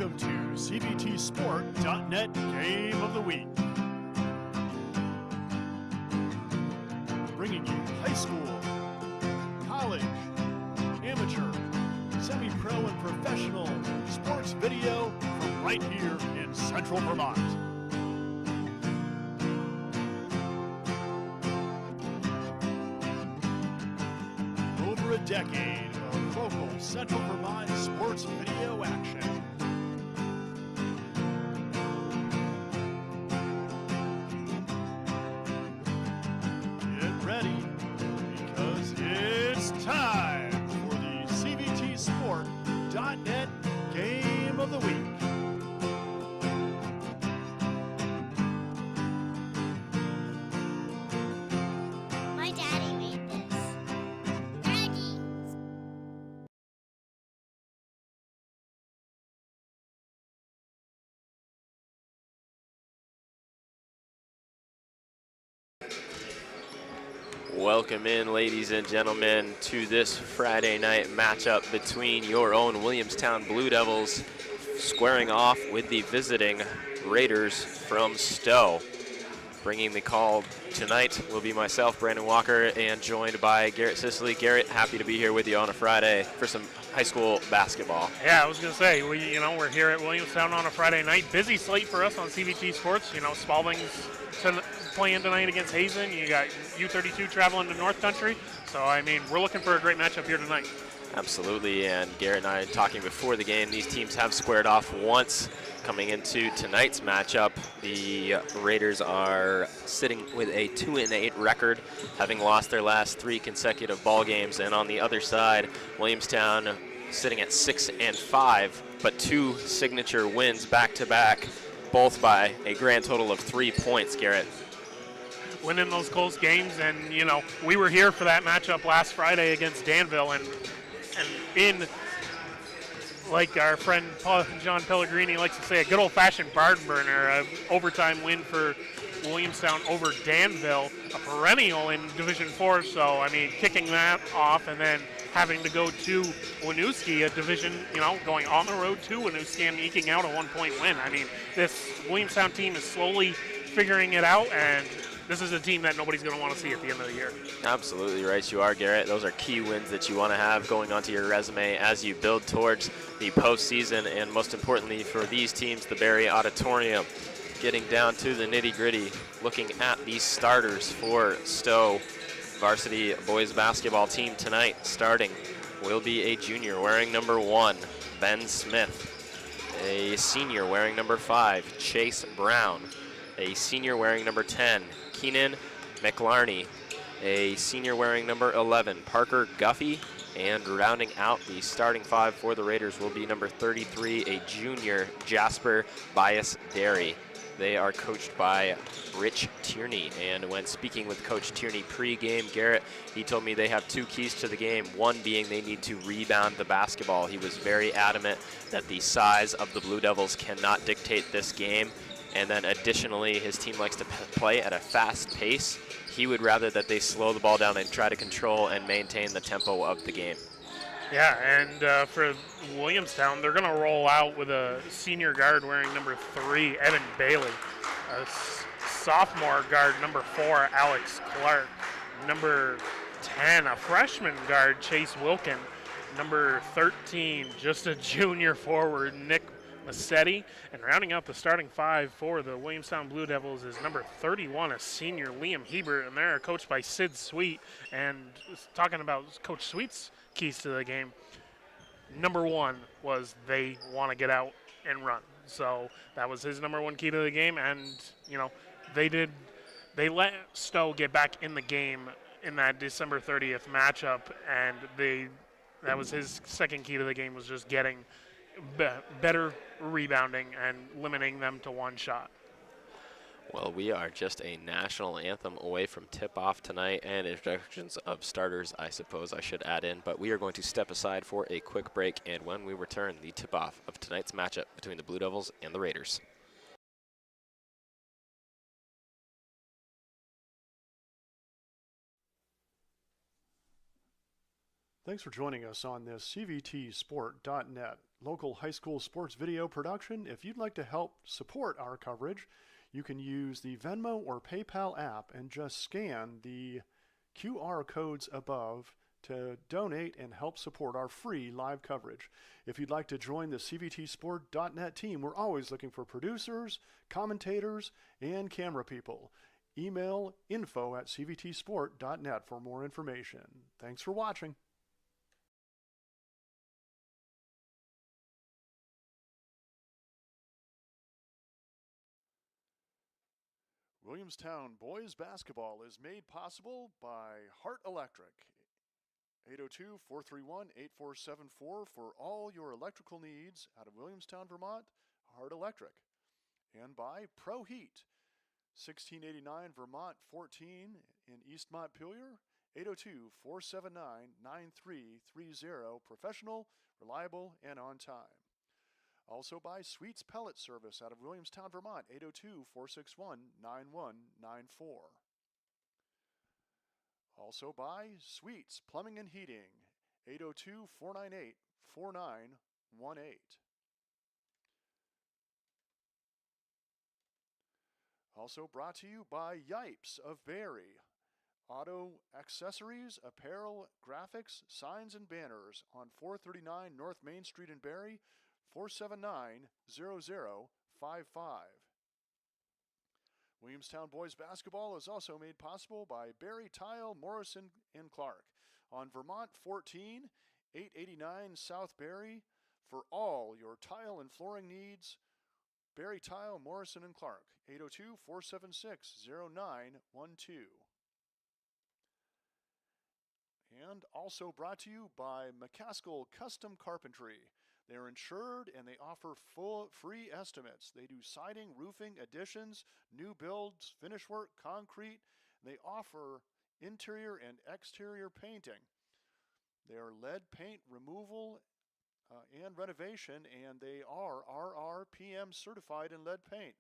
Welcome to CBTSport.net Game of the Week. Bringing you high school, college, amateur, semi-pro, and professional sports video from right here in Central Vermont. Over a decade of local Central Vermont sports video action. Get ready, because it's time for the CBTSport.net Game of the Week. My daddy made this. Daddy! Welcome in, ladies and gentlemen, to this Friday night matchup between your own Williamstown Blue Devils squaring off with the visiting Raiders from Stowe. Bringing the call tonight will be myself, Brandon Walker, and joined by Garrett Sicily. Garrett, happy to be here with you on a Friday for some high school basketball. Yeah, I was going to say, we're here at Williamstown on a Friday night. Busy slate for us on CBT Sports. Spalding's playing tonight against Hazen. You got U32 traveling to North Country. So, we're looking for a great matchup here tonight. Absolutely, and Garrett and I talking before the game, these teams have squared off once. Coming into tonight's matchup, the Raiders are sitting with a 2-8 record, having lost their last 3 consecutive ball games. And on the other side, Williamstown sitting at 6-5, but 2 signature wins back-to-back, both by a grand total of 3 points, Garrett. Winning those close games, and we were here for that matchup last Friday against Danville, and in, like our friend John Pellegrini likes to say, a good old-fashioned barn burner, an overtime win for Williamstown over Danville, a perennial in Division 4. So, kicking that off and then having to go to Winooski, a division, going on the road to Winooski and eking out a 1-point win. This Williamstown team is slowly figuring it out, and this is a team that nobody's going to want to see at the end of the year. Absolutely right you are, Garrett. Those are key wins that you want to have going onto your resume as you build towards the postseason, and most importantly for these teams, the Barry Auditorium. Getting down to the nitty-gritty, looking at the starters for Stowe varsity boys basketball team tonight. Starting will be a junior wearing number 1, Ben Smith. A senior wearing number 5, Chase Brown. A senior wearing number 10, Keenan McLarney. A senior wearing number 11, Parker Guffey. And rounding out the starting 5 for the Raiders will be number 33, a junior, Jasper Bias-Derry. They are coached by Rich Tierney. And when speaking with Coach Tierney pre-game, Garrett, he told me they have 2 keys to the game, one being they need to rebound the basketball. He was very adamant that the size of the Blue Devils cannot dictate this game. And then additionally, his team likes to play at a fast pace. He would rather that they slow the ball down and try to control and maintain the tempo of the game. Yeah, and for Williamstown, they're going to roll out with a senior guard wearing number 3, Evan Bailey. A sophomore guard, number 4, Alex Clark. Number 10, a freshman guard, Chase Wilkin. Number 13, just a junior forward, Nick Massetti. And rounding out the starting 5 for the Williamstown Blue Devils is number 31, a senior, Liam Hebert, and they're coached by Sid Sweet. And talking about Coach Sweet's keys to the game, number 1 was they want to get out and run. So that was his number 1 key to the game, and they let Stowe get back in the game in that December 30th matchup, and that was his second key to the game, was just getting better rebounding and limiting them to 1 shot. Well, we are just a national anthem away from tip-off tonight, and introductions of starters, I suppose I should add in. But we are going to step aside for a quick break, and when we return, the tip-off of tonight's matchup between the Blue Devils and the Raiders. Thanks for joining us on this CVTsport.net local high school sports video production. If you'd like to help support our coverage, you can use the Venmo or PayPal app and just scan the QR codes above to donate and help support our free live coverage. If you'd like to join the CVTsport.net team, we're always looking for producers, commentators, and camera people. Email info@cvtsport.net for more information. Thanks for watching. Williamstown boys basketball is made possible by Hart Electric. 802-431-8474 for all your electrical needs out of Williamstown, Vermont, Hart Electric. And by Pro Heat, 1689 Vermont 14 in East Montpelier, 802-479-9330, professional, reliable, and on time. Also by Sweets Pellet Service out of Williamstown, Vermont, 802-461-9194. Also by Sweets Plumbing and Heating, 802-498-4918. Also brought to you by Yipes of Barry. Auto accessories, apparel, graphics, signs, and banners on 439 North Main Street in Barry, 479-0055. Williamstown boys basketball is also made possible by Barry Tile, Morrison, and Clark on Vermont 14, 889 South Barry. For all your tile and flooring needs, Barry Tile, Morrison, and Clark, 802-476-0912. And also brought to you by McCaskill Custom Carpentry. They are insured and they offer full free estimates. They do siding, roofing, additions, new builds, finish work, concrete. They offer interior and exterior painting. They are lead paint removal and renovation, and they are RRPM certified in lead paint.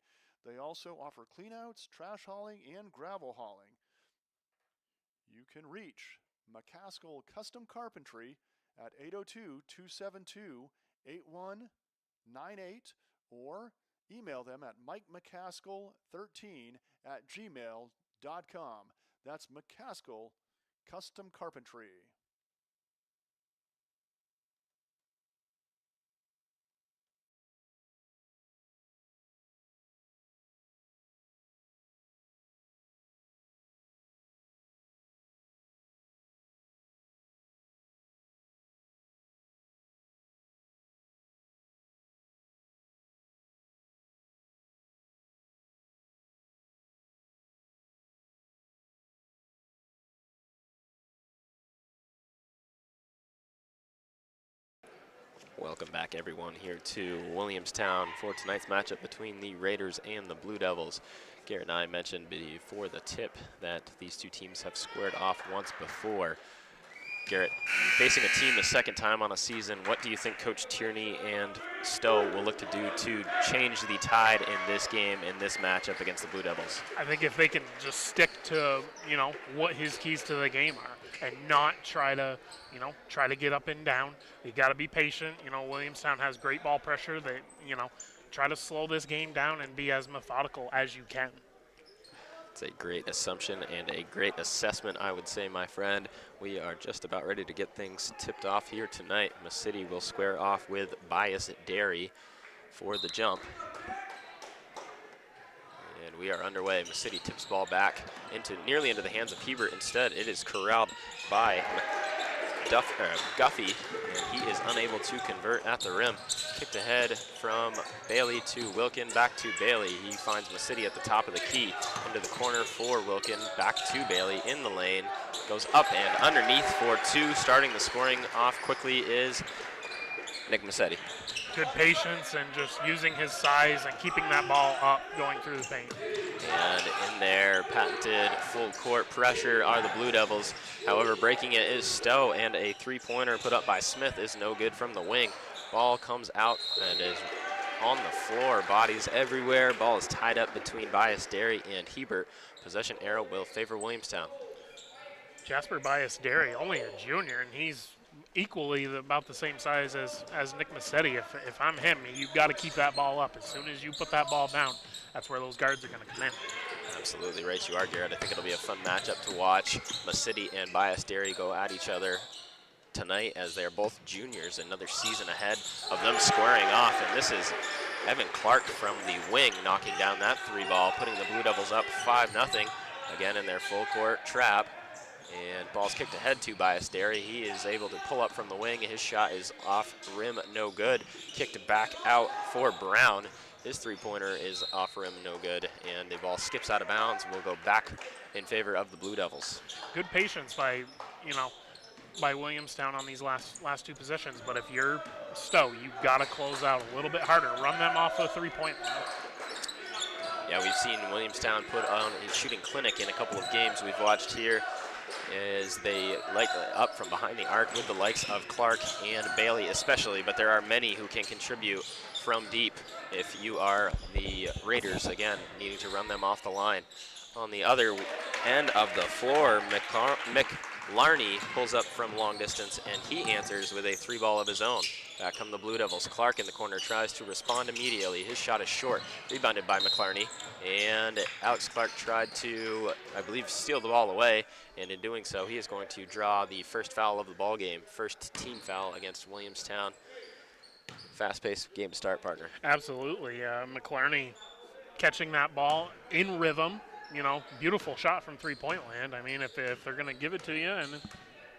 They also offer cleanouts, trash hauling, and gravel hauling. You can reach McCaskill Custom Carpentry at 802-272-8198 or email them at mikemccaskill13@gmail.com. That's McCaskill Custom Carpentry. Welcome back, everyone, here to Williamstown for tonight's matchup between the Raiders and the Blue Devils. Garrett and I mentioned before the tip that these two teams have squared off once before. Garrett, facing a team the second time on a season, what do you think Coach Tierney and Stowe will look to do to change the tide in this game, in this matchup against the Blue Devils? I think if they can just stick to, what his keys to the game are and not try to get up and down. You got to be patient. Williamstown has great ball pressure. They, try to slow this game down and be as methodical as you can. It's a great assumption and a great assessment, I would say, my friend. We are just about ready to get things tipped off here tonight. City will square off with Bias Dairy for the jump. And we are underway. City tips ball back nearly into the hands of Hebert. Instead, it is corralled by Guffey, and he is unable to convert at the rim. Kicked ahead from Bailey to Wilkin, back to Bailey. He finds City at the top of the key, into the corner for Wilkin, back to Bailey in the lane. Goes up and underneath for two. Starting the scoring off quickly is Nick Massetti. Good patience and just using his size and keeping that ball up going through the paint. And in there, patented full court pressure are the Blue Devils. However, breaking it is Stowe, and a three-pointer put up by Smith is no good from the wing. Ball comes out and is on the floor. Bodies everywhere. Ball is tied up between Bias Dairy and Hebert. Possession arrow will favor Williamstown. Jasper Bias Dairy, only a junior, and he's equally about the same size as Nick Massetti. If I'm him, you've got to keep that ball up. As soon as you put that ball down, that's where those guards are going to come in. Absolutely right you are, Garrett. I think it'll be a fun matchup to watch. Massetti and Bias Dairy go at each other tonight as they're both juniors, another season ahead of them squaring off. And this is Evan Clark from the wing knocking down that 3-ball, putting the Blue Devils up 5-0, again in their full court trap. And ball's kicked ahead to Bias Dairy. He is able to pull up from the wing. His shot is off rim, no good. Kicked back out for Brown. His 3-pointer is off rim, no good. And the ball skips out of bounds and will go back in favor of the Blue Devils. Good patience by Williamstown on these last two possessions. But if you're Stowe, you've got to close out a little bit harder. Run them off the 3-point line. Yeah, we've seen Williamstown put on a shooting clinic in a couple of games we've watched here, as they like up from behind the arc with the likes of Clark and Bailey especially, but there are many who can contribute from deep if you are the Raiders, again, needing to run them off the line. On the other end of the floor, McLarney pulls up from long distance, and he answers with a 3-ball of his own. Back come the Blue Devils. Clark in the corner tries to respond immediately. His shot is short, rebounded by McLarney, and Alex Clark tried to, I believe, steal the ball away, and in doing so, he is going to draw the first foul of the ball game, first team foul against Williamstown. Fast-paced game to start, partner. Absolutely. McLarney catching that ball in rhythm. Beautiful shot from 3-point land. I mean, if they're going to give it to you and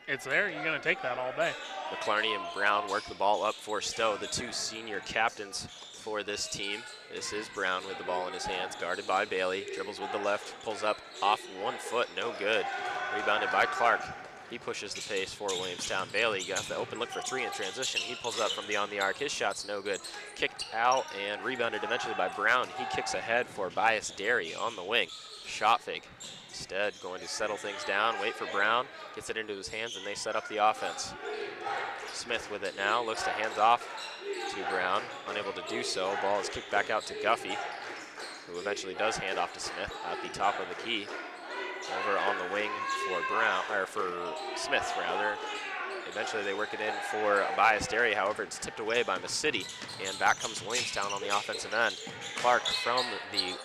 it's there, you're going to take that all day. McLarney and Brown work the ball up for Stowe, the two senior captains for this team. This is Brown with the ball in his hands, guarded by Bailey. Dribbles with the left, pulls up off 1 foot, no good. Rebounded by Clark. He pushes the pace for Williamstown. Bailey got the open look for 3 in transition. He pulls up from beyond the arc. His shot's no good. Kicked out and rebounded eventually by Brown. He kicks ahead for Bias Dairy on the wing. Shot fake. Instead, going to settle things down, wait for Brown, gets it into his hands, and they set up the offense. Smith with it now, looks to hand off to Brown, unable to do so. Ball is kicked back out to Guffey, who eventually does hand off to Smith at the top of the key. Over on the wing for Smith rather. Eventually they work it in for Bias Dairy, however it's tipped away by Massetti, and back comes Williamstown on the offensive end. Clark from the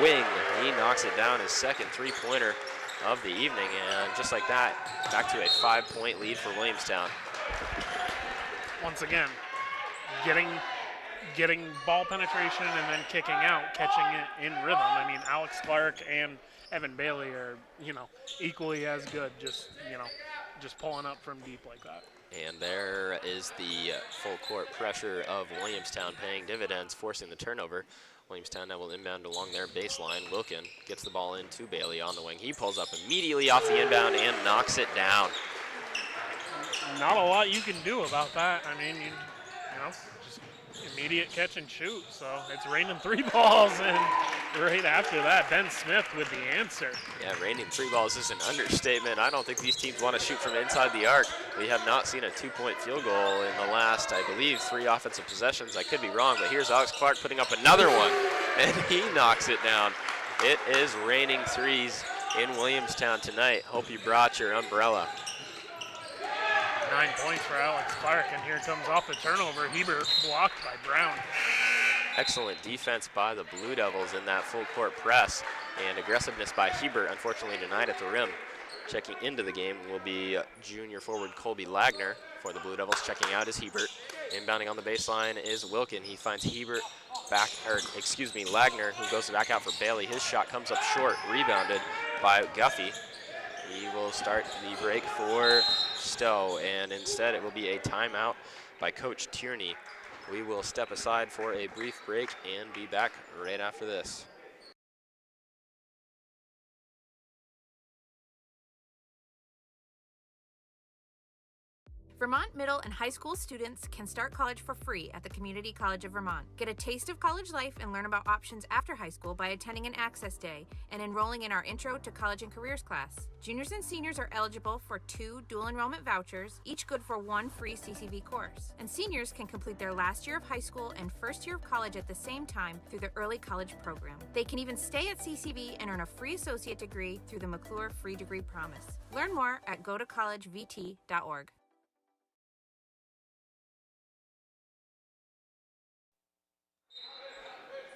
wing, he knocks it down, his second 3-pointer of the evening, and just like that, back to a 5-point lead for Williamstown. Once again, getting ball penetration and then kicking out, catching it in rhythm. I mean, Alex Clark and Evan Bailey are, equally as good, just pulling up from deep like that. And there is the full court pressure of Williamstown paying dividends, forcing the turnover. Williamstown now will inbound along their baseline. Wilkin gets the ball in to Bailey on the wing. He pulls up immediately off the inbound and knocks it down. Not a lot you can do about that. I mean, just immediate catch and shoot. So it's raining 3 balls, and right after that, Ben Smith with the answer. Yeah, raining 3 balls is an understatement. I don't think these teams want to shoot from inside the arc. We have not seen a 2-point field goal in the last, I believe, 3 offensive possessions. I could be wrong, but here's Alex Clark putting up another one, and he knocks it down. It is raining 3s in Williamstown tonight. Hope you brought your umbrella. 9 points for Alex Clark, and here comes off the turnover. Hebert blocked by Brown. Excellent defense by the Blue Devils in that full court press, and aggressiveness by Hebert, unfortunately denied at the rim. Checking into the game will be junior forward Colby Lagner for the Blue Devils. Checking out is Hebert. Inbounding on the baseline is Wilkin. He finds Lagner, who goes back out for Bailey. His shot comes up short, rebounded by Guffey. He will start the break for Stowe, and instead it will be a timeout by Coach Tierney. We will step aside for a brief break and be back right after this. Vermont middle and high school students can start college for free at the Community College of Vermont. Get a taste of college life and learn about options after high school by attending an Access Day and enrolling in our Intro to College and Careers class. Juniors and seniors are eligible for 2 dual enrollment vouchers, each good for 1 free CCV course. And seniors can complete their last year of high school and first year of college at the same time through the Early College Program. They can even stay at CCV and earn a free associate degree through the McClure Free Degree Promise. Learn more at gotocollegevt.org.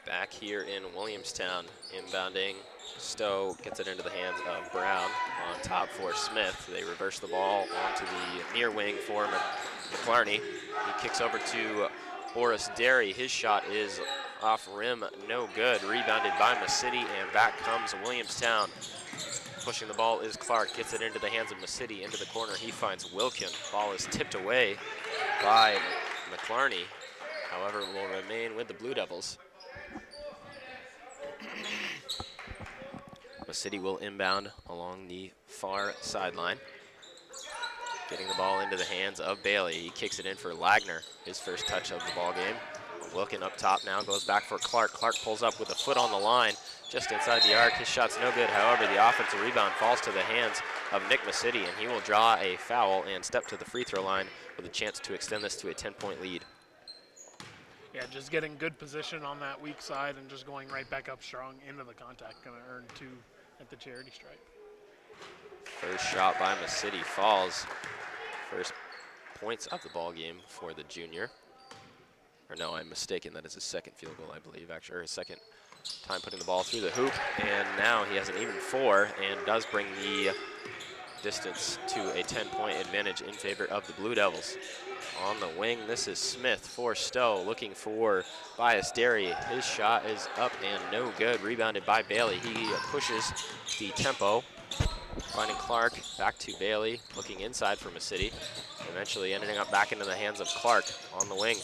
Back here in Williamstown, inbounding. Stowe gets it into the hands of Brown on top for Smith. They reverse the ball onto the near wing for McClarney. He kicks over to Boris Derry. His shot is off rim, no good. Rebounded by Masidi, and back comes Williamstown. Pushing the ball is Clark, gets it into the hands of Masidi, into the corner. He finds Wilkin. Ball is tipped away by McClarney. However, it will remain with the Blue Devils. Masidi will inbound along the far sideline. Getting the ball into the hands of Bailey. He kicks it in for Lagner, his first touch of the ball game. Wilkin up top now, goes back for Clark. Clark pulls up with a foot on the line, just inside the arc. His shot's no good. However, the offensive rebound falls to the hands of Nick Masidi, and he will draw a foul and step to the free throw line with a chance to extend this to a 10-point lead. Yeah, just getting good position on that weak side and just going right back up strong into the contact. Going to earn 2 at the charity stripe. First shot by Masidi falls. First points of the ball game for the junior. Or no, I'm mistaken. That is his second field goal, I believe, actually, or his second time putting the ball through the hoop. And now he has an even 4 and does bring the distance to a 10-point advantage in favor of the Blue Devils. On the wing, this is Smith for Stowe, looking for Bias Derry. His shot is up and no good. Rebounded by Bailey. He pushes the tempo, finding Clark. Back to Bailey, looking inside for Masidi. Eventually ending up back into the hands of Clark on the wing.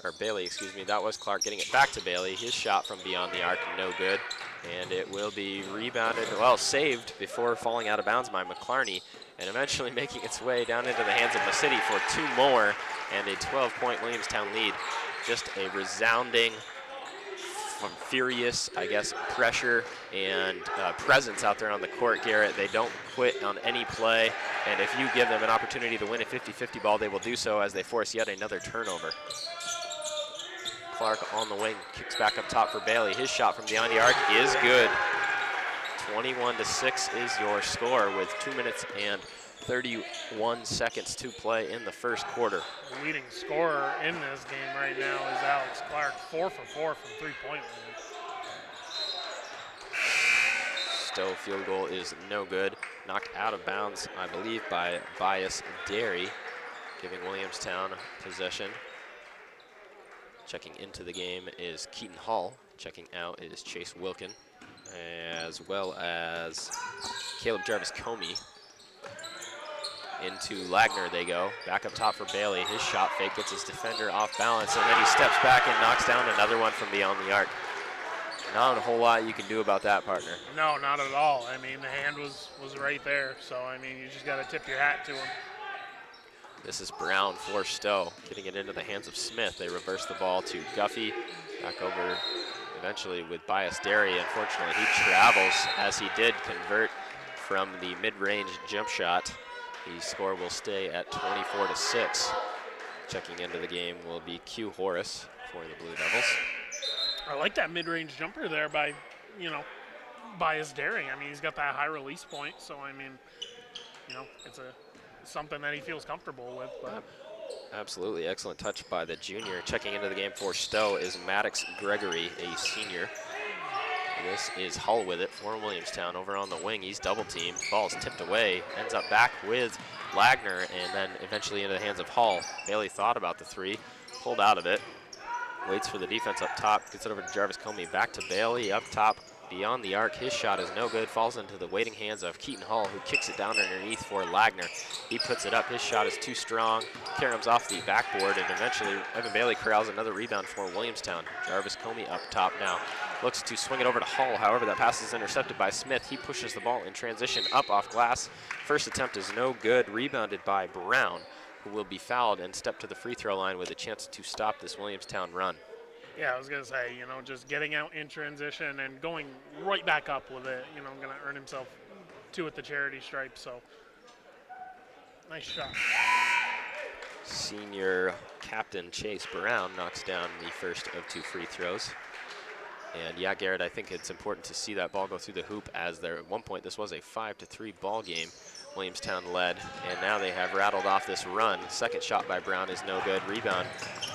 Or Bailey, excuse me. That was Clark getting it back to Bailey. His shot from beyond the arc, no good. And it will be rebounded, well, saved before falling out of bounds by McClarney, and eventually making its way down into the hands of Masidi for 2 more and a 12-point Williamstown lead. Just a resounding, furious, I guess, pressure and presence out there on the court, Garrett. They don't quit on any play, and if you give them an opportunity to win a 50-50 ball, they will do so as they force yet another turnover. Clark on the wing, kicks back up top for Bailey. His shot from beyond the arc is good. 21-6 is your score with 2 minutes and 31 seconds to play in the first quarter. The leading scorer in this game right now is Alex Clark, 4 for 4 from three-point land. Stowe field goal is no good. Knocked out of bounds, I believe, by Bias Derry, giving Williamstown possession. Checking into the game is Keaton Hall. Checking out is Chase Wilkin, as well as Caleb Jarvis Comey. Into Lagner they go. Back up top for Bailey. His shot fake gets his defender off balance, and then he steps back and knocks down another one from beyond the arc. Not a whole lot you can do about that, partner. No, not at all. I mean, the hand was right there, so, I mean, you just got to tip your hat to him. This is Brown for Stowe, getting it into the hands of Smith. They reverse the ball to Guffey. Back over eventually with Bias Derry. Unfortunately, he travels as he did convert from the mid-range jump shot. The score will stay at 24-6. Checking into the game will be Q Horace for the Blue Devils. I like that mid-range jumper there by, Bias Derry. I mean, he's got that high release point, so, I mean, it's something that he feels comfortable with. But. Absolutely, excellent touch by the junior. Checking into the game for Stowe is Maddox Gregory, a senior. This is Hull with it for Williamstown. Over on the wing, he's double teamed. Ball's tipped away, ends up back with Lagner, and then eventually into the hands of Hull. Bailey thought about the 3, pulled out of it. Waits for the defense up top, gets it over to Jarvis Comey. Back to Bailey up top. Beyond the arc, his shot is no good, falls into the waiting hands of Keaton Hall, who kicks it down underneath for Lagner. He puts it up, his shot is too strong, caroms off the backboard, and eventually Evan Bailey corrals another rebound for Williamstown. Jarvis Comey up top now, looks to swing it over to Hall, however that pass is intercepted by Smith. He pushes the ball in transition up off glass. First attempt is no good, rebounded by Brown, who will be fouled and step to the free throw line with a chance to stop this Williamstown run. Yeah, I was going to say, just getting out in transition and going right back up with it, going to earn himself 2 at the charity stripe, so nice shot. Senior captain Chase Brown knocks down the first of 2 free throws. And yeah, Garrett, I think it's important to see that ball go through the hoop, as there at one point this was a 5-3 ball game. Williamstown led, and now they have rattled off this run. Second shot by Brown is no good. Rebound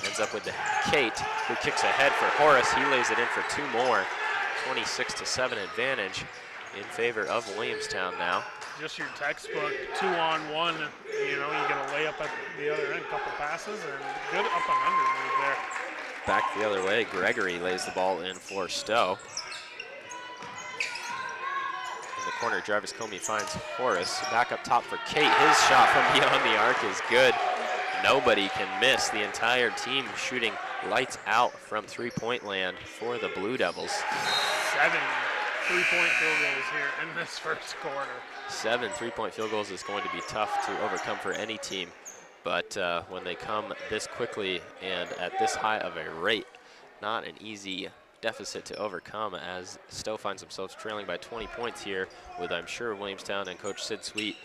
ends up with Kate, who kicks ahead for Horace. He lays it in for 2 more. 26-7 advantage in favor of Williamstown now. Just your textbook 2-on-1. You know, you get a layup at the other end, couple passes, and good up and under move there. Back the other way, Gregory lays the ball in for Stowe. In the corner, Jarvis Comey finds Horace. Back up top for Kate. His shot from beyond the arc is good. Nobody can miss. The entire team shooting lights out from three-point land for the Blue Devils. 7 3-point field goals here in this first quarter. 7 3-point field goals is going to be tough to overcome for any team. But when they come this quickly and at this high of a rate, not an easy deficit to overcome, as Stowe finds themselves trailing by 20 points here, with, I'm sure, Williamstown and Coach Sid Sweet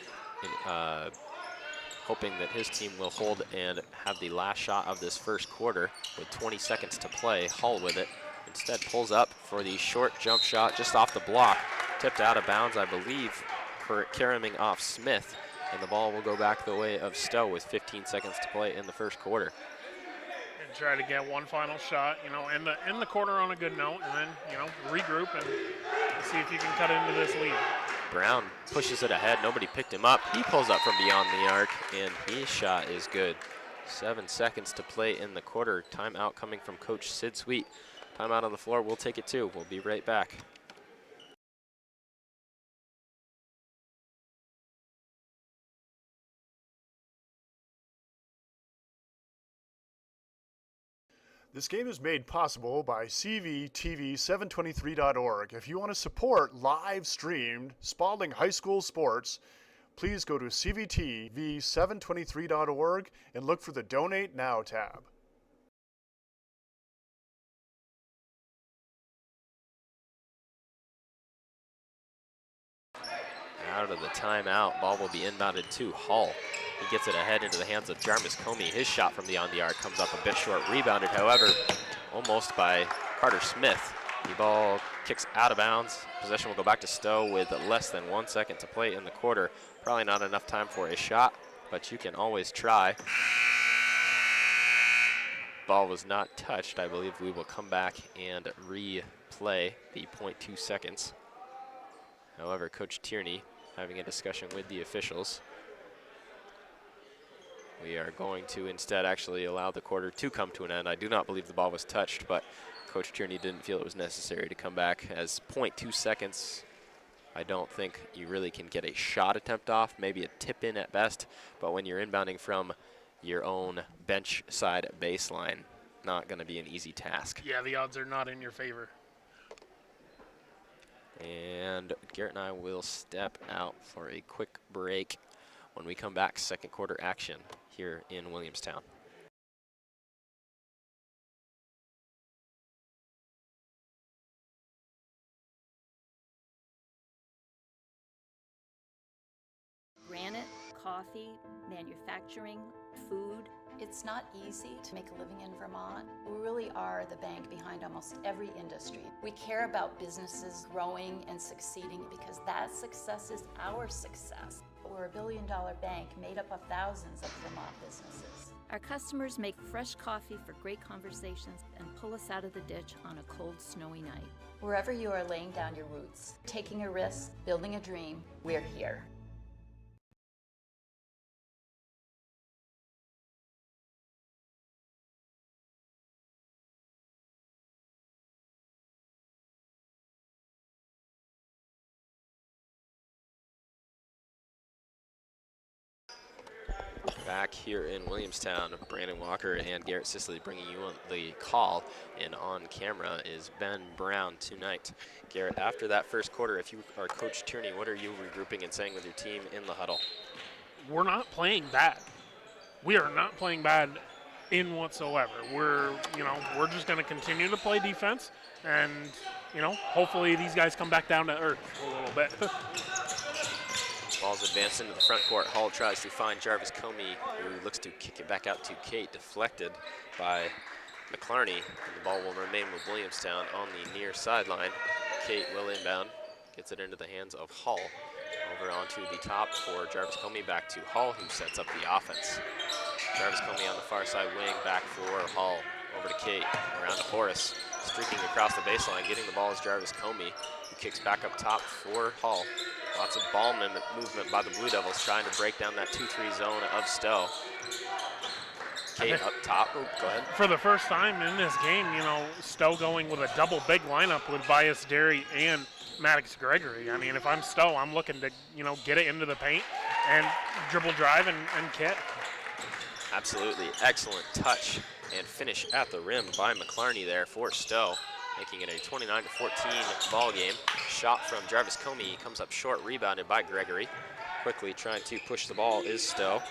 hoping that his team will hold and have the last shot of this first quarter with 20 seconds to play. Hull with it. Instead pulls up for the short jump shot just off the block. Tipped out of bounds, I believe, for carrying off Smith. And the ball will go back the way of Stowe with 15 seconds to play in the first quarter. And try to get one final shot, you know, in the quarter on a good note, and then, you know, regroup and see if you can cut into this lead. Brown pushes it ahead. Nobody picked him up. He pulls up from beyond the arc, and his shot is good. 7 seconds to play in the quarter. Timeout coming from Coach Sid Sweet. Timeout on the floor. We'll take it too. We'll be right back. This game is made possible by CVTV723.org. If you want to support live-streamed Spalding High School sports, please go to CVTV723.org and look for the Donate Now tab. Out of the timeout, ball will be inbounded to Hull. He gets it ahead into the hands of Jarvis Comey. His shot from beyond the arc comes up a bit short. Rebounded, however, almost by Carter Smith. The ball kicks out of bounds. Possession will go back to Stowe with less than 1 second to play in the quarter. Probably not enough time for a shot, but you can always try. Ball was not touched. I believe we will come back and replay the 0.2 seconds. However, Coach Tierney having a discussion with the officials. We are going to instead actually allow the quarter to come to an end. I do not believe the ball was touched, but Coach Tierney didn't feel it was necessary to come back, as 0.2 seconds, I don't think you really can get a shot attempt off, maybe a tip in at best, but when you're inbounding from your own bench side baseline, not going to be an easy task. Yeah, the odds are not in your favor. And Garrett and I will step out for a quick break. When we come back, second quarter action here in Williamstown. Granite, coffee, manufacturing, food. It's not easy to make a living in Vermont. We really are the bank behind almost every industry. We care about businesses growing and succeeding because that success is our success. We're a billion-dollar bank made up of thousands of Vermont businesses. Our customers make fresh coffee for great conversations and pull us out of the ditch on a cold, snowy night. Wherever you are laying down your roots, taking a risk, building a dream, we're here. Back here in Williamstown, Brandon Walker and Garrett Sisley bringing you on the call, and on camera is Ben Brown tonight. Garrett, after that first quarter, if you are Coach Tierney, what are you regrouping and saying with your team in the huddle? We're not playing bad. We are not playing bad in whatsoever. We're just going to continue to play defense, and, hopefully these guys come back down to earth a little bit. Ball's advanced into the front court. Hull tries to find Jarvis Comey, who looks to kick it back out to Kate, deflected by McClarney, and the ball will remain with Williamstown on the near sideline. Kate will inbound, gets it into the hands of Hall. Over onto the top for Jarvis Comey, back to Hall, who sets up the offense. Jarvis Comey on the far side wing, back for Hall. Over to Kate, around to Horace, streaking across the baseline, getting the ball is Jarvis Comey, who kicks back up top for Hall. Lots of ball movement by the Blue Devils, trying to break down that 2-3 zone of Stowe. Kate up top. Oh, go ahead. For the first time in this game, you know, Stowe going with a double big lineup with Bias Derry and Maddox Gregory. I mean, if I'm Stowe, I'm looking to, you know, get it into the paint and dribble drive and kick. Absolutely. Excellent touch and finish at the rim by McClarney there for Stowe, making it a 29-14 ball game. Shot from Jarvis Comey comes up short, rebounded by Gregory. Quickly trying to push the ball is Stowe.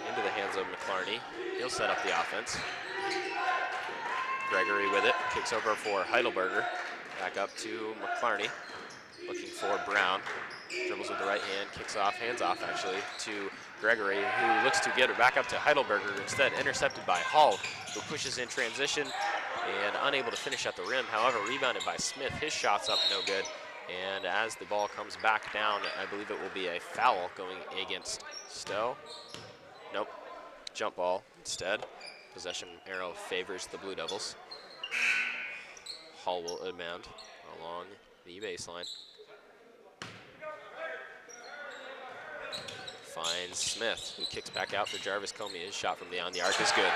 Into the hands of McClarney. He'll set up the offense. Gregory with it, kicks over for Heidelberger. Back up to McClarney, looking for Brown. Dribbles with the right hand, kicks off, hands off actually, to Gregory, who looks to get it back up to Heidelberger, instead intercepted by Hall, who pushes in transition and unable to finish at the rim. However, rebounded by Smith. His shot's up, no good. And as the ball comes back down, I believe it will be a foul going against Stowe. Nope, jump ball instead. Possession arrow favors the Blue Devils. Hall will inbound along the baseline. Finds Smith, who kicks back out for Jarvis Comey. His shot from beyond the arc is good.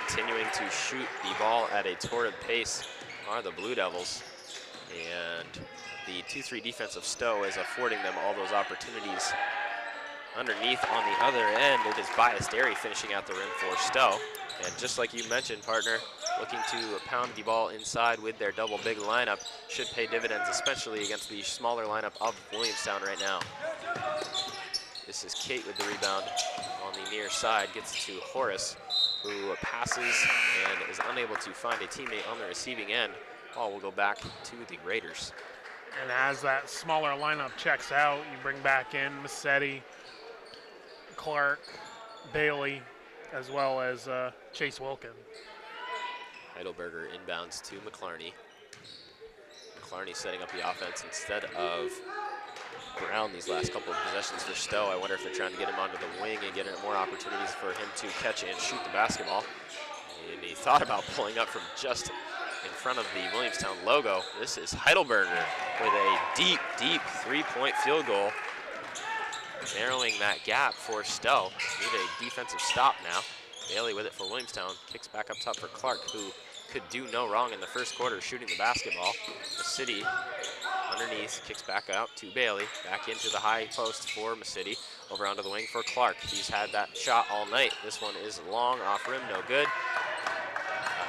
Continuing to shoot the ball at a torrid pace are the Blue Devils. And the 2-3 defense of Stowe is affording them all those opportunities. Underneath on the other end, it is Bias Derry finishing out the rim for Stowe. And just like you mentioned, partner, looking to pound the ball inside with their double big lineup should pay dividends, especially against the smaller lineup of Williamstown right now. This is Kate with the rebound on the near side, gets it to Horace, who passes and is unable to find a teammate on the receiving end. Ball will go back to the Raiders. And as that smaller lineup checks out, you bring back in Massetti, Clark, Bailey, as well as Chase Wilkin. Heidelberger inbounds to McClarney. McClarney setting up the offense instead of Brown these last couple of possessions for Stowe. I wonder if they're trying to get him onto the wing and getting more opportunities for him to catch and shoot the basketball. And he thought about pulling up from just in front of the Williamstown logo. This is Heidelberger with a deep, deep three-point field goal, narrowing that gap for Stowe. Need a defensive stop now. Bailey with it for Williamstown, kicks back up top for Clark, who could do no wrong in the first quarter shooting the basketball. Massetti underneath, kicks back out to Bailey, back into the high post for Massetti, over onto the wing for Clark. He's had that shot all night. This one is long, off rim, no good.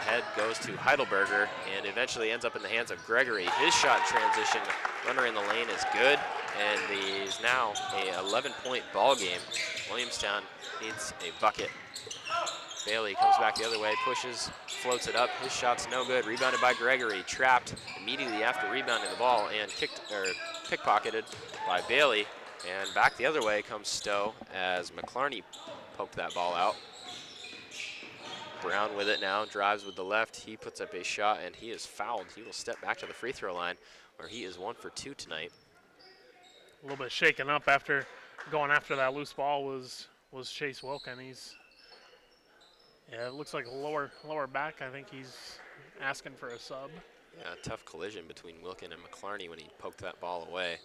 Ahead goes to Heidelberger and eventually ends up in the hands of Gregory. His shot in transition, runner in the lane is good, and is now a 11-point ball game. Williamstown needs a bucket. Bailey comes back the other way, pushes, floats it up. His shot's no good. Rebounded by Gregory, trapped immediately after rebounding the ball and pickpocketed by Bailey. And back the other way comes Stowe as McClarney poked that ball out. Brown with it now, drives with the left. He puts up a shot and he is fouled. He will step back to the free throw line where he is 1 for 2 tonight. A little bit shaken up after going after that loose ball was Chase Wilkin. Yeah, it looks like lower back. I think he's asking for a sub. Yeah, tough collision between Wilkin and McClarney when he poked that ball away.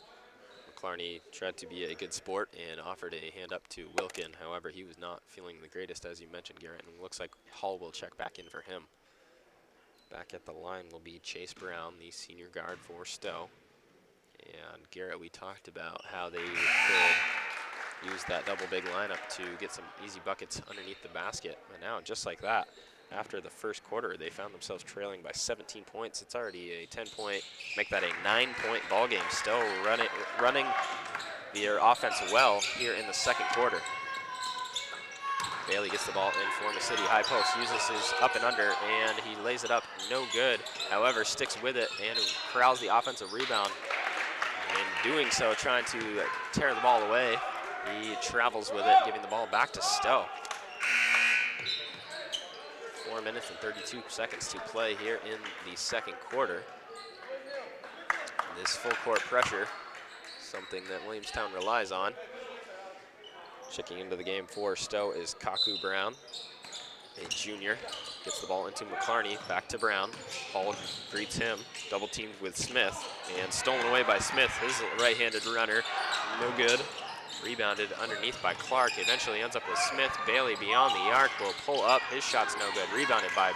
McClarney tried to be a good sport and offered a hand up to Wilkin. However, he was not feeling the greatest, as you mentioned, Garrett, and it looks like Hall will check back in for him. Back at the line will be Chase Brown, the senior guard for Stowe. And Garrett, we talked about how they could use that double big lineup to get some easy buckets underneath the basket. And now, just like that, after the first quarter, they found themselves trailing by 17 points. It's already a 10-point, make that a 9-point ball game. Stowe running their offense well here in the second quarter. Bailey gets the ball in for Massetti, high post, uses his up and under, and he lays it up, no good. However, sticks with it and corrals the offensive rebound. And in doing so, trying to tear the ball away, he travels with it, giving the ball back to Stowe. 4 minutes and 32 seconds to play here in the second quarter. This full court pressure, something that Williamstown relies on. Checking into the game for Stowe is Kaku Brown, a junior. Gets the ball into McClarney, back to Brown. Hall greets him, double teamed with Smith, and stolen away by Smith, his right-handed runner. No good. Rebounded underneath by Clark. Eventually ends up with Smith. Bailey beyond the arc will pull up. His shot's no good. Rebounded by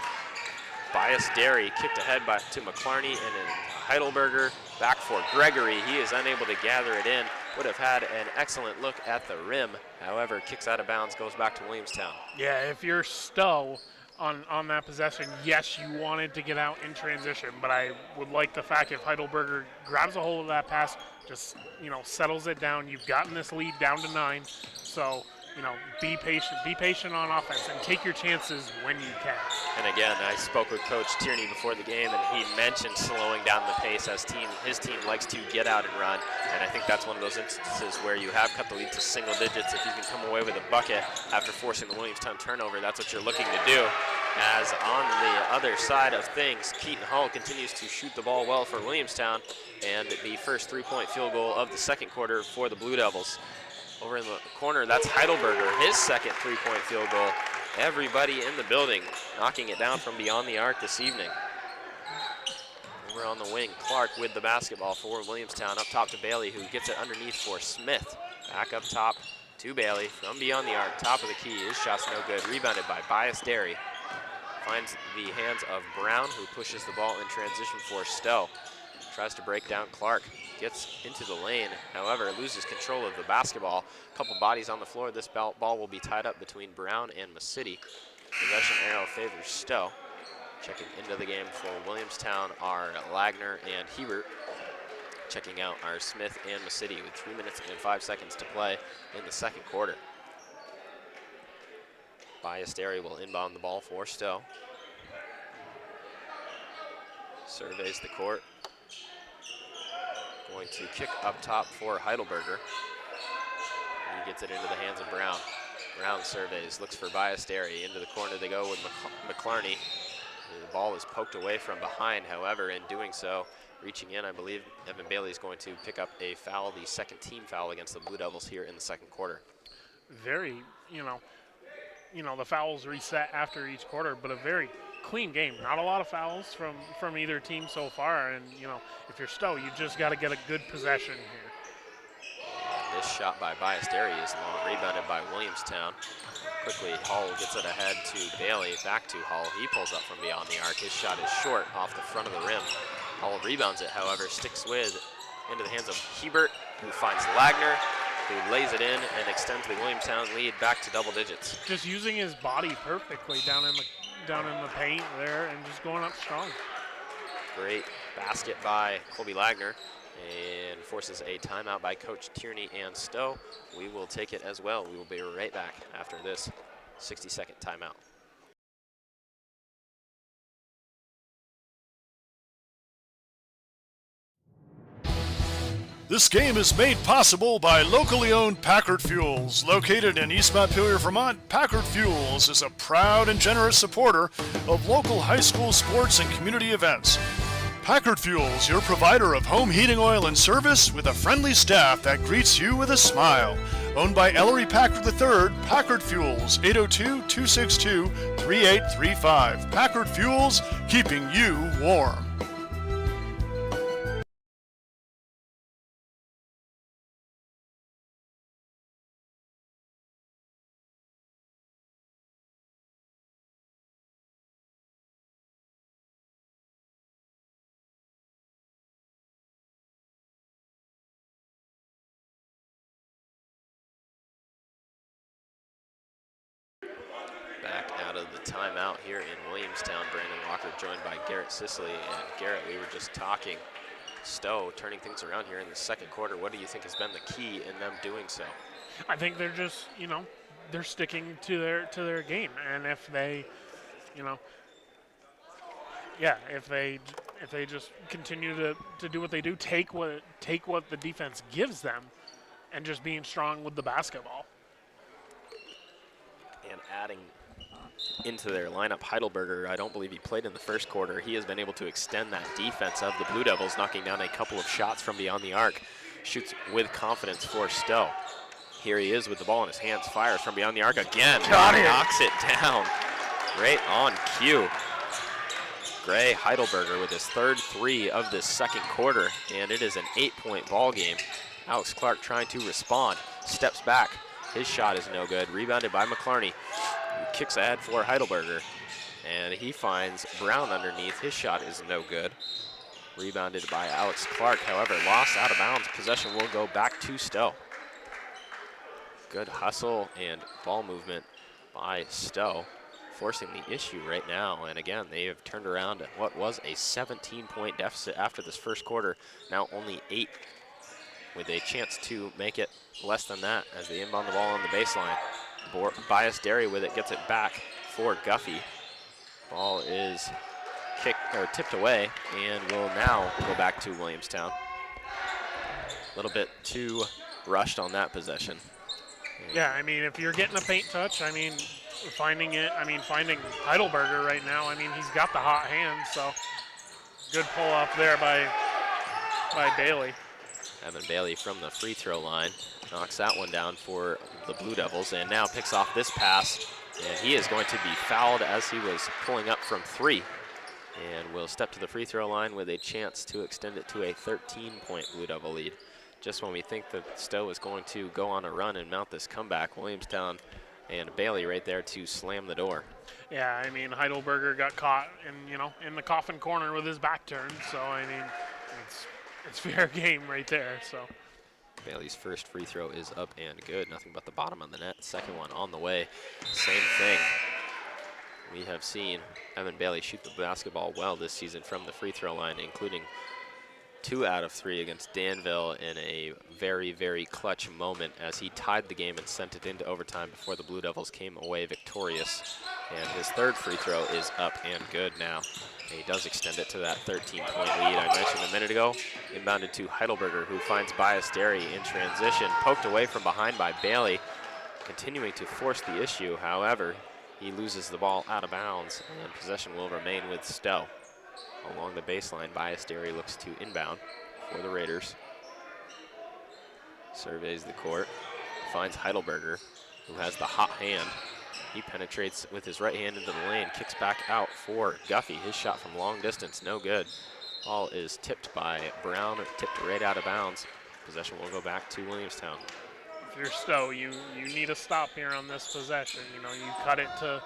Bias Derry. Kicked ahead to McClarney, and then Heidelberger back for Gregory. He is unable to gather it in. Would have had an excellent look at the rim. However, kicks out of bounds, goes back to Williamstown. Yeah, if you're Stowe on that possession, yes, you wanted to get out in transition, but I would like the fact if Heidelberger grabs a hold of that pass, just, settles it down. You've gotten this lead down to 9, so, be patient on offense and take your chances when you can. And again, I spoke with Coach Tierney before the game, and he mentioned slowing down the pace as his team likes to get out and run. And I think that's one of those instances where you have cut the lead to single digits. If you can come away with a bucket after forcing the Williamstown turnover, that's what you're looking to do. As on the other side of things, Keaton Hall continues to shoot the ball well for Williamstown, and the first three-point field goal of the second quarter for the Blue Devils. Over in the corner, that's Heidelberger, his second three-point field goal. Everybody in the building knocking it down from beyond the arc this evening. Over on the wing, Clark with the basketball for Williamstown. Up top to Bailey, who gets it underneath for Smith. Back up top to Bailey from beyond the arc, top of the key. His shot's no good. Rebounded by Bias Derry. Finds the hands of Brown, who pushes the ball in transition for Stowe. Tries to break down Clark. Gets into the lane, however, loses control of the basketball. A couple bodies on the floor. This ball will be tied up between Brown and Masidi. Possession arrow favors Stowe. Checking into the game for Williamstown are Lagner and Hebert. Checking out are Smith and Masidi with 3 minutes and 5 seconds to play in the second quarter. Bias Derry will inbound the ball for Stowe. Surveys the court. Going to kick up top for Heidelberger. He gets it into the hands of Brown. Brown surveys, looks for Bias Derry. Into the corner they go with McClarney. The ball is poked away from behind, however, in doing so, reaching in, I believe Evan Bailey is going to pick up a foul, the second team foul against the Blue Devils here in the second quarter. Very, the fouls reset after each quarter, but a very clean game. Not a lot of fouls from either team so far, and if you're Stowe, you just got to get a good possession here. And this shot by Bias Derry is long, rebounded by Williamstown. Quickly, Hall gets it ahead to Bailey, back to Hall. He pulls up from beyond the arc. His shot is short off the front of the rim. Hall rebounds it, however, sticks into the hands of Hebert, who finds Lagner, who lays it in and extends the Williamstown lead back to double digits. Just using his body perfectly down in the paint there and just going up strong. Great basket by Colby Lagner and forces a timeout by Coach Tierney and Stowe. We will take it as well. We will be right back after this 60-second timeout. This game is made possible by locally owned Packard Fuels. Located in East Montpelier, Vermont, Packard Fuels is a proud and generous supporter of local high school sports and community events. Packard Fuels, your provider of home heating oil and service with a friendly staff that greets you with a smile. Owned by Ellery Packard III, Packard Fuels, 802-262-3835. Packard Fuels, keeping you warm. Back out of the timeout here in Williamstown. Brandon Walker joined by Garrett Sicily. And Garrett, we were just talking Stowe turning things around here in the second quarter. What do you think has been the key in them doing so? I think they're just, they're sticking to their game. And if they, if they just continue to do what they do, take what the defense gives them, and just being strong with the basketball. And adding into their lineup. Heidelberger, I don't believe he played in the first quarter. He has been able to extend that defense of the Blue Devils, knocking down a couple of shots from beyond the arc. Shoots with confidence for Stowe. Here he is with the ball in his hands, fires from beyond the arc again. Knocks it down. Right on cue. Gray Heidelberger with his third three of this second quarter, and it is an 8-point ball game. Alex Clark trying to respond, steps back. His shot is no good. Rebounded by McClarney, who kicks ahead for Heidelberger, and he finds Brown underneath. His shot is no good. Rebounded by Alex Clark, however, lost out of bounds. Possession will go back to Stowe. Good hustle and ball movement by Stowe, forcing the issue right now. And again, they have turned around what was a 17-point deficit after this first quarter, now only 8, with a chance to make it less than that as they inbound the ball on the baseline. Bias Derry with it, gets it back for Guffey. Ball is kicked or tipped away and will now go back to Williamstown. A little bit too rushed on that possession. Yeah, I mean, if you're getting a paint touch, I mean, finding Heidelberger right now, I mean, he's got the hot hand, so good pull up there by Bailey. Evan Bailey from the free throw line knocks that one down for the Blue Devils, and now picks off this pass, and he is going to be fouled as he was pulling up from 3, and will step to the free throw line with a chance to extend it to a 13-point Blue Devil lead. Just when we think that Stowe is going to go on a run and mount this comeback, Williamstown and Bailey right there to slam the door. Yeah, I mean, Heidelberger got caught in the coffin corner with his back turned, so I mean, it's fair game right there. So Bailey's first free throw is up and good. Nothing but the bottom of the net. Second one on the way. Same thing. We have seen Evan Bailey shoot the basketball well this season from the free throw line, including 2 out of 3 against Danville in a very, very clutch moment as he tied the game and sent it into overtime before the Blue Devils came away victorious. And his third free throw is up and good now. And he does extend it to that 13-point lead I mentioned a minute ago. Inbounded to Heidelberger, who finds Bias Derry in transition, poked away from behind by Bailey, continuing to force the issue. However, he loses the ball out of bounds, and possession will remain with Stowe. Along the baseline, Bias Derry looks to inbound for the Raiders. Surveys the court, finds Heidelberger, who has the hot hand. He penetrates with his right hand into the lane, kicks back out for Guffey. His shot from long distance, no good. Ball is tipped by Brown, tipped right out of bounds. Possession will go back to Williamstown. if you're Stowe, you need a stop here on this possession. You know, you cut it to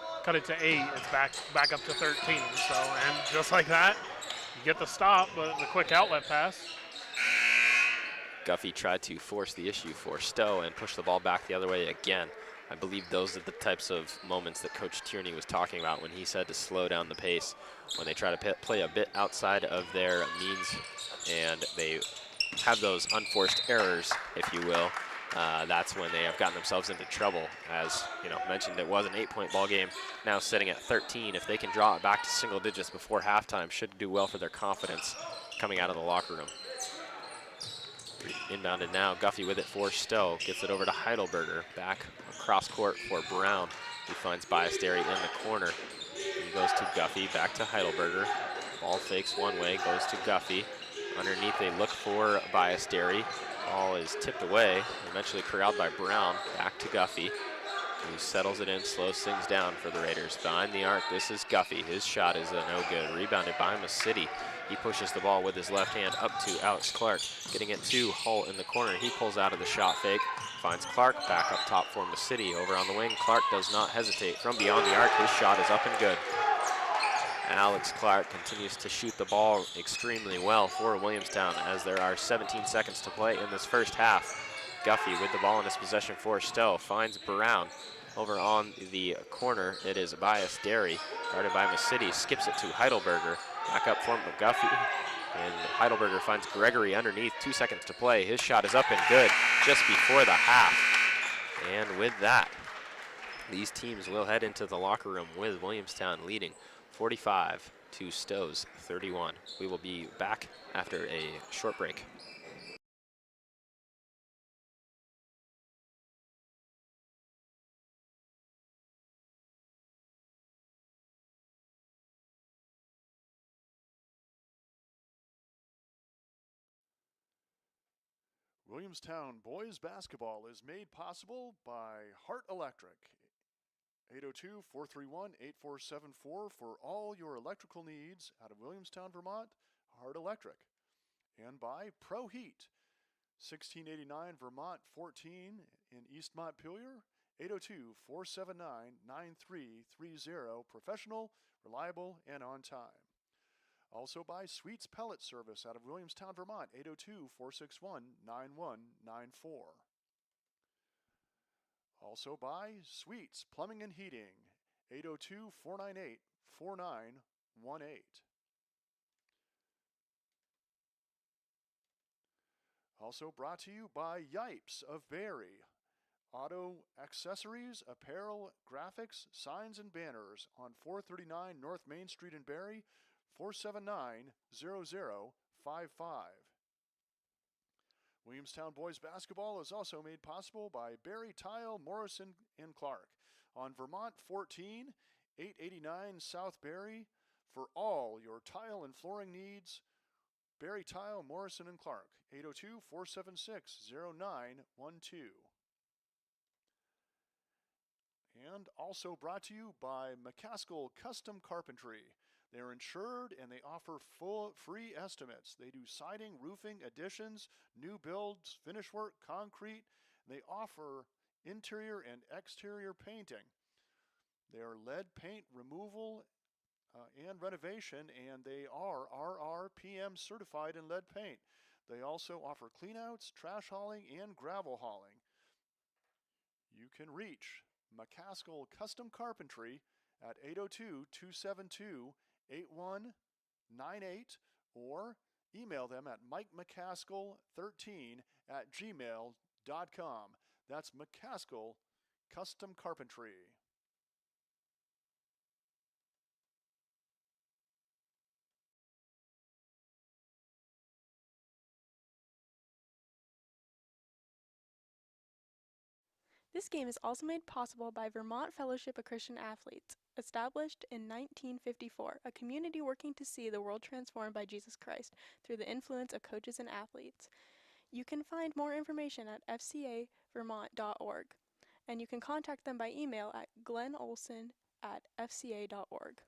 8. It's back up to 13. So, and just like that, you get the stop, but the quick outlet pass. Guffey tried to force the issue for Stowe and push the ball back the other way again. I believe those are the types of moments that Coach Tierney was talking about when he said to slow down the pace. When they try to play a bit outside of their means and they have those unforced errors, if you will, that's when they have gotten themselves into trouble. As you know, mentioned, it was an 8-point ball game, now sitting at 13. If they can draw it back to single digits before halftime, should do well for their confidence coming out of the locker room. Inbounded now, Guffey with it for Stowe, gets it over to Heidelberger, back across court for Brown. He finds Bias Derry in the corner. He goes to Guffey, back to Heidelberger. Ball fakes one way, goes to Guffey. Underneath they look for Bias Derry. Ball is tipped away, eventually corralled by Brown, back to Guffey, who settles it in, slows things down for the Raiders. Behind the arc, this is Guffey. His shot is no good. Rebounded by City. He pushes the ball with his left hand up to Alex Clark, getting it to Hull in the corner. He pulls out of the shot fake, finds Clark, back up top for City. Over on the wing, Clark does not hesitate. From beyond the arc, his shot is up and good. Alex Clark continues to shoot the ball extremely well for Williamstown as there are 17 seconds to play in this first half. Guffey with the ball in his possession for Stowe, finds Brown. Over on the corner, it is Bias Derry, guarded by City, skips it to Heidelberger. Back up for Guffey, and Heidelberger finds Gregory underneath. 2 seconds to play. His shot is up and good just before the half. And with that, these teams will head into the locker room with Williamstown leading 45 to Stowe's 31. We will be back after a short break. Williamstown boys basketball is made possible by Hart Electric. 802-431-8474 for all your electrical needs out of Williamstown, Vermont, Hart Electric. And by Pro Heat, 1689 Vermont 14 in East Montpelier, 802-479-9330, professional, reliable, and on time. Also by Sweets Pellet Service out of Williamstown, Vermont, 802-461-9194. Also by Sweets Plumbing and Heating, 802-498-4918. Also brought to you by Yipes of Barry, auto accessories, apparel, graphics, signs, and banners on 439 North Main Street in Barry, 479-0055. Williamstown boys basketball is also made possible by Barry Tile, Morrison & Clark on Vermont 14, 889 South Barry. For all your tile and flooring needs, Barry Tile, Morrison & Clark, 802-476-0912. And also brought to you by McCaskill Custom Carpentry. They're insured and they offer full free estimates. They do siding, roofing, additions, new builds, finish work, concrete. They offer interior and exterior painting. They are lead paint removal and renovation, and they are RRPM certified in lead paint. They also offer cleanouts, trash hauling, and gravel hauling. You can reach McCaskill Custom Carpentry at 802-272-8198 or email them at mikemccaskill13@gmail.com. That's McCaskill Custom Carpentry. This game is also made possible by Vermont Fellowship of Christian Athletes, established in 1954, a community working to see the world transformed by Jesus Christ through the influence of coaches and athletes. You can find more information at fcavermont.org, and you can contact them by email at glennolson@fca.org.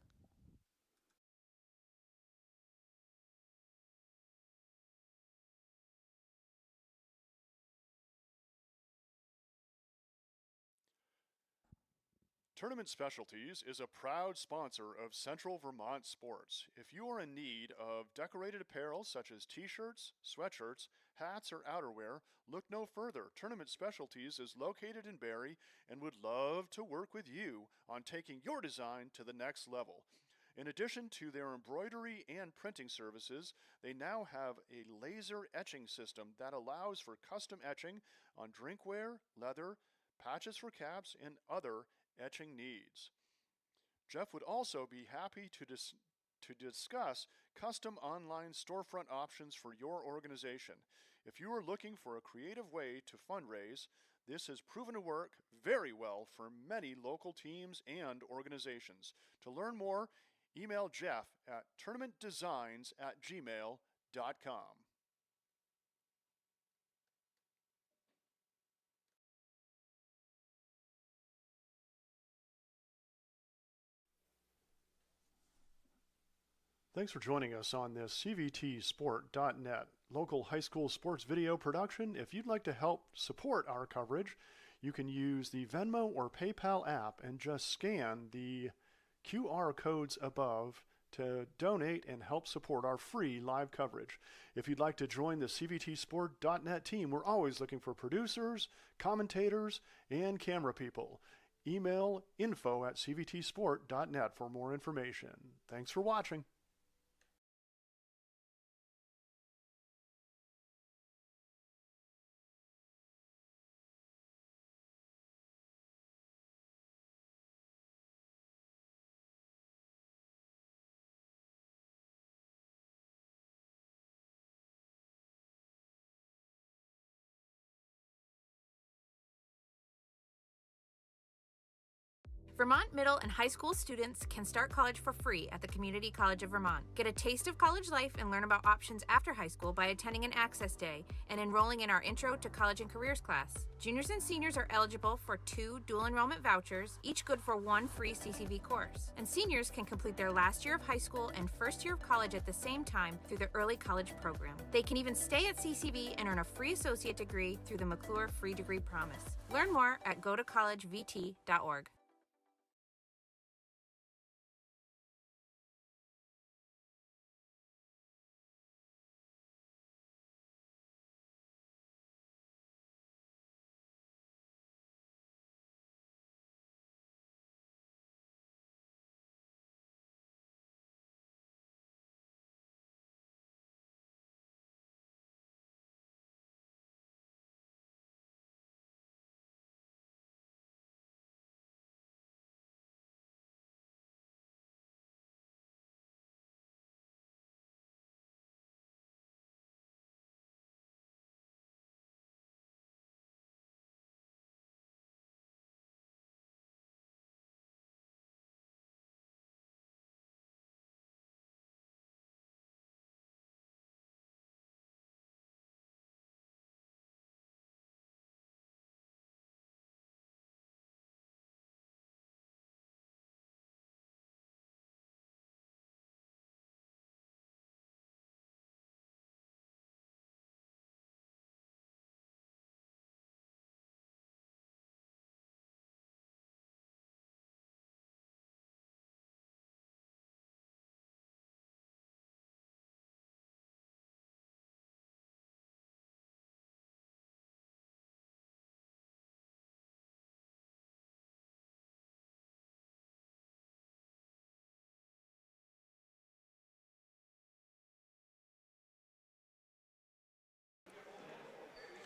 Tournament Specialties is a proud sponsor of Central Vermont Sports. If you are in need of decorated apparel such as t-shirts, sweatshirts, hats, or outerwear, look no further. Tournament Specialties is located in Barry and would love to work with you on taking your design to the next level. In addition to their embroidery and printing services, they now have a laser etching system that allows for custom etching on drinkware, leather, patches for caps, and other etching needs. Jeff would also be happy to discuss custom online storefront options for your organization. If you are looking for a creative way to fundraise, this has proven to work very well for many local teams and organizations. To learn more, email Jeff at tournamentdesigns@gmail.com. Thanks for joining us on this CVTsport.net local high school sports video production. If you'd like to help support our coverage, you can use the Venmo or PayPal app and just scan the QR codes above to donate and help support our free live coverage. If you'd like to join the CVTsport.net team, we're always looking for producers, commentators, and camera people. Email info@cvtsport.net for more information. Thanks for watching. Vermont middle and high school students can start college for free at the Community College of Vermont. Get a taste of college life and learn about options after high school by attending an access day and enrolling in our Intro to College and Careers class. Juniors and seniors are eligible for 2 dual enrollment vouchers, each good for 1 free CCV course. And seniors can complete their last year of high school and first year of college at the same time through the Early College Program. They can even stay at CCV and earn a free associate degree through the McClure Free Degree Promise. Learn more at gotocollegevt.org.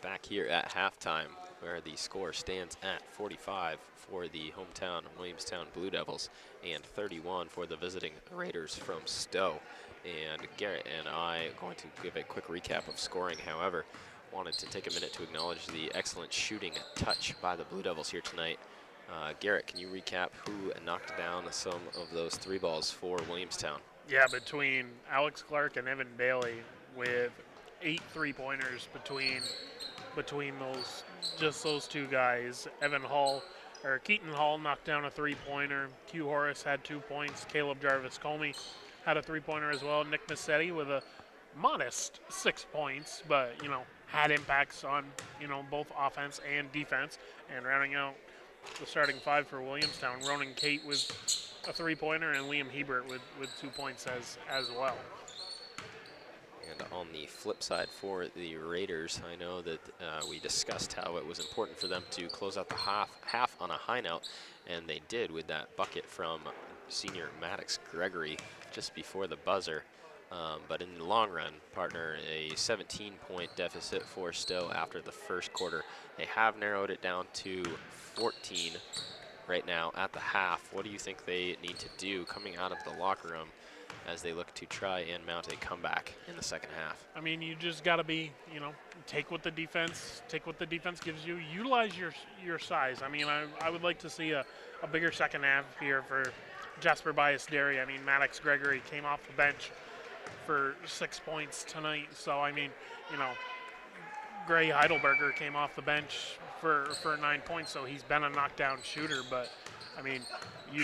Back here at halftime, where the score stands at 45 for the hometown Williamstown Blue Devils and 31 for the visiting Raiders from Stowe. And Garrett and I are going to give a quick recap of scoring. However, wanted to take a minute to acknowledge the excellent shooting touch by the Blue Devils here tonight. Garrett, can you recap who knocked down some of those 3 balls for Williamstown? Yeah, between Alex Clark and Evan Bailey, with 8 3-pointers between those 2 guys. Keaton Hall knocked down a 3-pointer. Q Horace had 2 points. Caleb Jarvis Comey had a 3-pointer as well. Nick Massetti with a modest 6 points, but had impacts on both offense and defense. And rounding out the starting 5 for Williamstown, Ronan Kate with a 3-pointer and Liam Hebert with 2 points as well. And on the flip side for the Raiders, I know that we discussed how it was important for them to close out the half on a high note, and they did with that bucket from senior Maddox Gregory just before the buzzer. But in the long run, partner, a 17-point deficit for Stowe after the first quarter. They have narrowed it down to 14 right now at the half. What do you think they need to do coming out of the locker room as they look to try and mount a comeback in the second half? I mean, you just got to be, take what the defense gives you. Utilize your size. I mean, I would like to see a bigger second half here for Jasper Bias-Derry. I mean, Maddox Gregory came off the bench for 6 points tonight. So, I mean, Gray Heidelberger came off the bench for 9 points. So he's been a knockdown shooter. But, I mean, you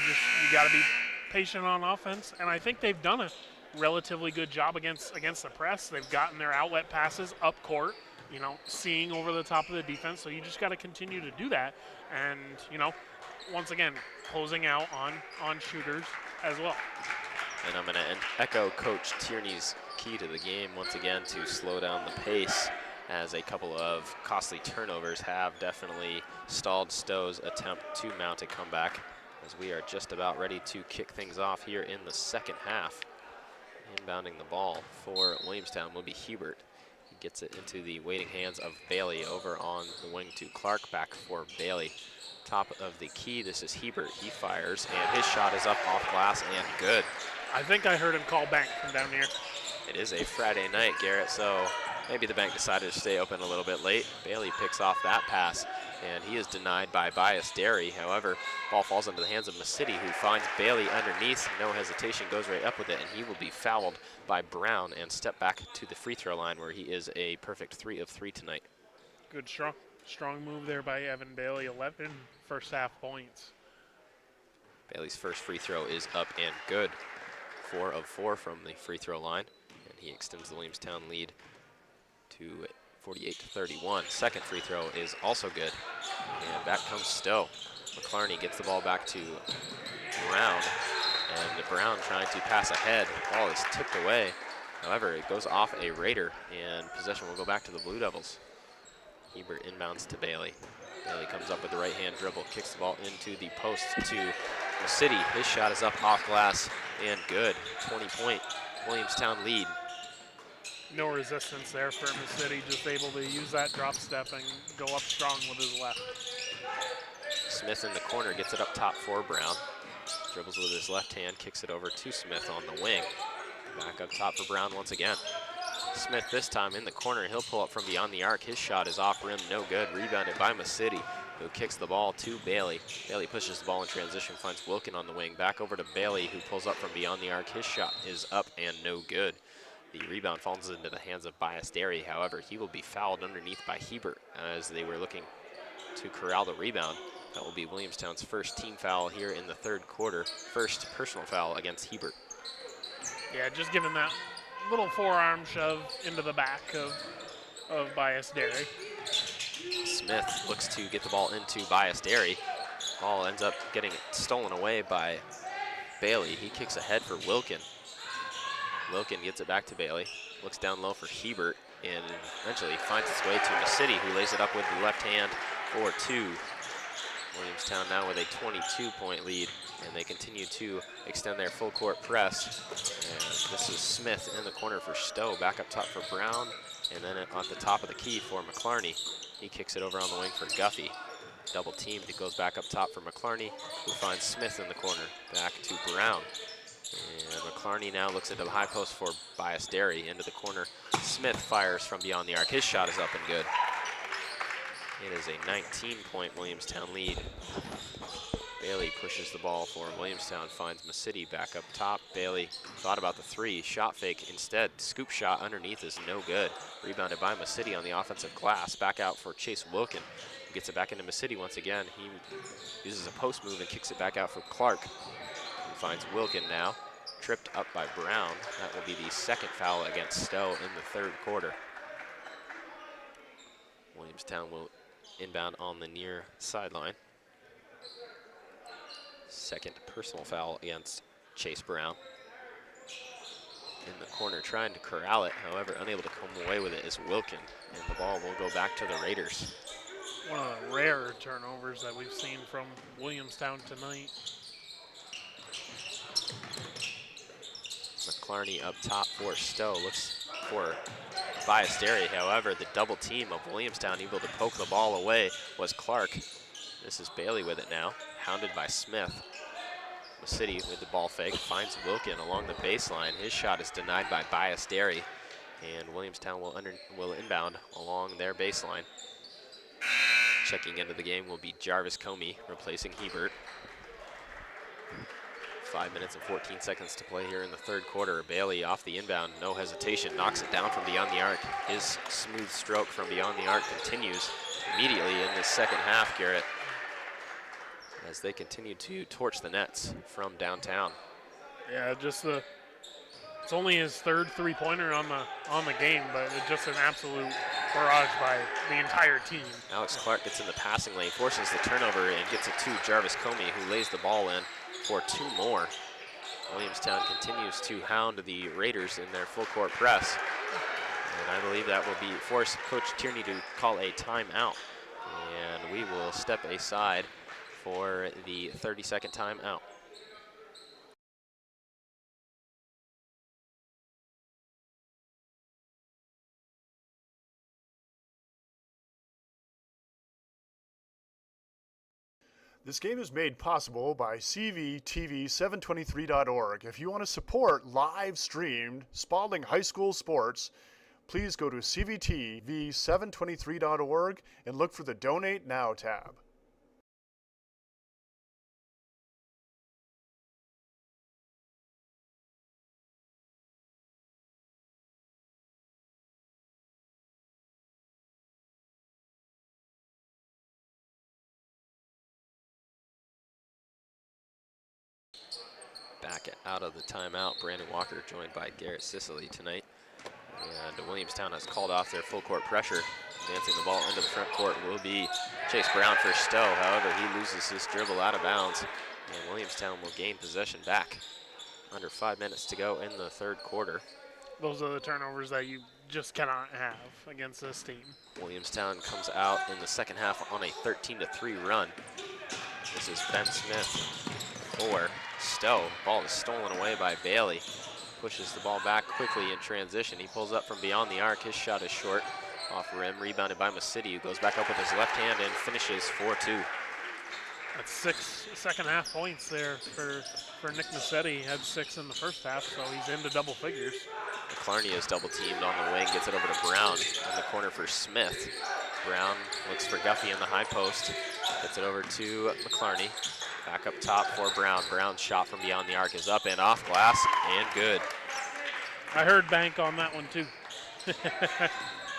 got to be patient on offense, and I think they've done a relatively good job against the press. They've gotten their outlet passes up court, seeing over the top of the defense. So you just got to continue to do that, and once again, closing out on shooters as well. And I'm going to echo Coach Tierney's key to the game once again to slow down the pace, as a couple of costly turnovers have definitely stalled Stowe's attempt to mount a comeback, as we are just about ready to kick things off here in the second half. Inbounding the ball for Williamstown will be Hebert. He gets it into the waiting hands of Bailey over on the wing to Clark. Back for Bailey. Top of the key, this is Hebert. He fires, and his shot is up off glass and good. I think I heard him call bank from down here. It is a Friday night, Garrett, so maybe the bank decided to stay open a little bit late. Bailey picks off that pass, and he is denied by Bias Derry. However, ball falls into the hands of Masidi, who finds Bailey underneath. No hesitation, goes right up with it, and he will be fouled by Brown and step back to the free throw line, where he is a perfect 3 of 3 tonight. Good, strong move there by Evan Bailey. 11 first half points. Bailey's first free throw is up and good. 4 of 4 from the free throw line, and he extends the Williamstown lead to 48-31. Second free throw is also good, and back comes Stowe. McClarney gets the ball back to Brown, and Brown trying to pass ahead. The ball is tipped away. However, it goes off a Raider, and possession will go back to the Blue Devils. Hebert inbounds to Bailey. Bailey comes up with the right-hand dribble, kicks the ball into the post to Masidi. His shot is up off glass and good. 20-point Williamstown lead. No resistance there for Masidi, just able to use that drop step and go up strong with his left. Smith in the corner gets it up top for Brown. Dribbles with his left hand, kicks it over to Smith on the wing. Back up top for Brown once again. Smith this time in the corner. He'll pull up from beyond the arc. His shot is off rim, no good. Rebounded by Masidi, who kicks the ball to Bailey. Bailey pushes the ball in transition, finds Wilkin on the wing. Back over to Bailey, who pulls up from beyond the arc. His shot is up and no good. The rebound falls into the hands of Bias Derry. However, he will be fouled underneath by Hebert as they were looking to corral the rebound. That will be Williamstown's first team foul here in the third quarter. First personal foul against Hebert. Yeah, just giving that little forearm shove into the back of Bias Derry. Smith looks to get the ball into Bias Derry. Ball ends up getting stolen away by Bailey. He kicks ahead for Wilkin. Wilkin gets it back to Bailey, looks down low for Hebert, and eventually finds its way to Masidi, who lays it up with the left hand for 2. Williamstown now with a 22-point lead, and they continue to extend their full court press. And this is Smith in the corner for Stowe, back up top for Brown, and then at the top of the key for McClarney. He kicks it over on the wing for Guffey. Double teamed, it goes back up top for McClarney, who finds Smith in the corner, back to Brown. And McClarney now looks into the high post for Bias Derry, into the corner. Smith fires from beyond the arc. His shot is up and good. It is a 19-point Williamstown lead. Bailey pushes the ball for Williamstown, finds Masidi back up top. Bailey thought about the 3, shot fake instead. Scoop shot underneath is no good. Rebounded by Masidi on the offensive glass. Back out for Chase Wilkin, who gets it back into Masidi once again. He uses a post move and kicks it back out for Clark. He finds Wilkin now, tripped up by Brown. That will be the second foul against Stowe in the third quarter. Williamstown will inbound on the near sideline. Second personal foul against Chase Brown. In the corner trying to corral it, however unable to come away with it is Wilkin, and the ball will go back to the Raiders. One of the rare turnovers that we've seen from Williamstown tonight. McClarney up top for Stowe, looks for Bias Derry. However, the double team of Williamstown able to poke the ball away was Clark. This is Bailey with it now, hounded by Smith. Masidi with the ball fake, finds Wilkin along the baseline. His shot is denied by Bias Derry, and Williamstown will inbound along their baseline. Checking into the game will be Jarvis Comey, replacing Hebert. 5 minutes and 14 seconds to play here in the third quarter. Bailey off the inbound, no hesitation, knocks it down from beyond the arc. His smooth stroke from beyond the arc continues immediately in this second half, Garrett, as they continue to torch the nets from downtown. Yeah, it's only his third three-pointer on the game, but it's just an absolute barrage by the entire team. Alex Clark gets in the passing lane, forces the turnover, and gets it to Jarvis Comey, who lays the ball in for 2 more. Williamstown continues to hound the Raiders in their full court press. And I believe that will force Coach Tierney to call a timeout. And we will step aside for the 30-second timeout. This game is made possible by CVTV723.org. If you want to support live streamed Spalding High School sports, please go to cvtv723.org and look for the Donate Now tab. Back out of the timeout, Brandon Walker joined by Garrett Sicily tonight. And Williamstown has called off their full court pressure. Advancing the ball into the front court will be Chase Brown for Stowe. However, he loses his dribble out of bounds, and Williamstown will gain possession back. Under 5 minutes to go in the third quarter. Those are the turnovers that you just cannot have against this team. Williamstown comes out in the second half on a 13-3 run. This is Ben Smith for Stowe. Ball is stolen away by Bailey. Pushes the ball back quickly in transition. He pulls up from beyond the arc. His shot is short. Off rim, rebounded by Masidi, who goes back up with his left hand and finishes 4-2. That's 6 second half points there for Nick Massetti. He had 6 in the first half, so he's into double figures. McClarney is double teamed on the wing, gets it over to Brown in the corner for Smith. Brown looks for Guffey in the high post, gets it over to McClarney. Back up top for Brown. Brown's shot from beyond the arc is up and off glass and good. I heard bank on that one too.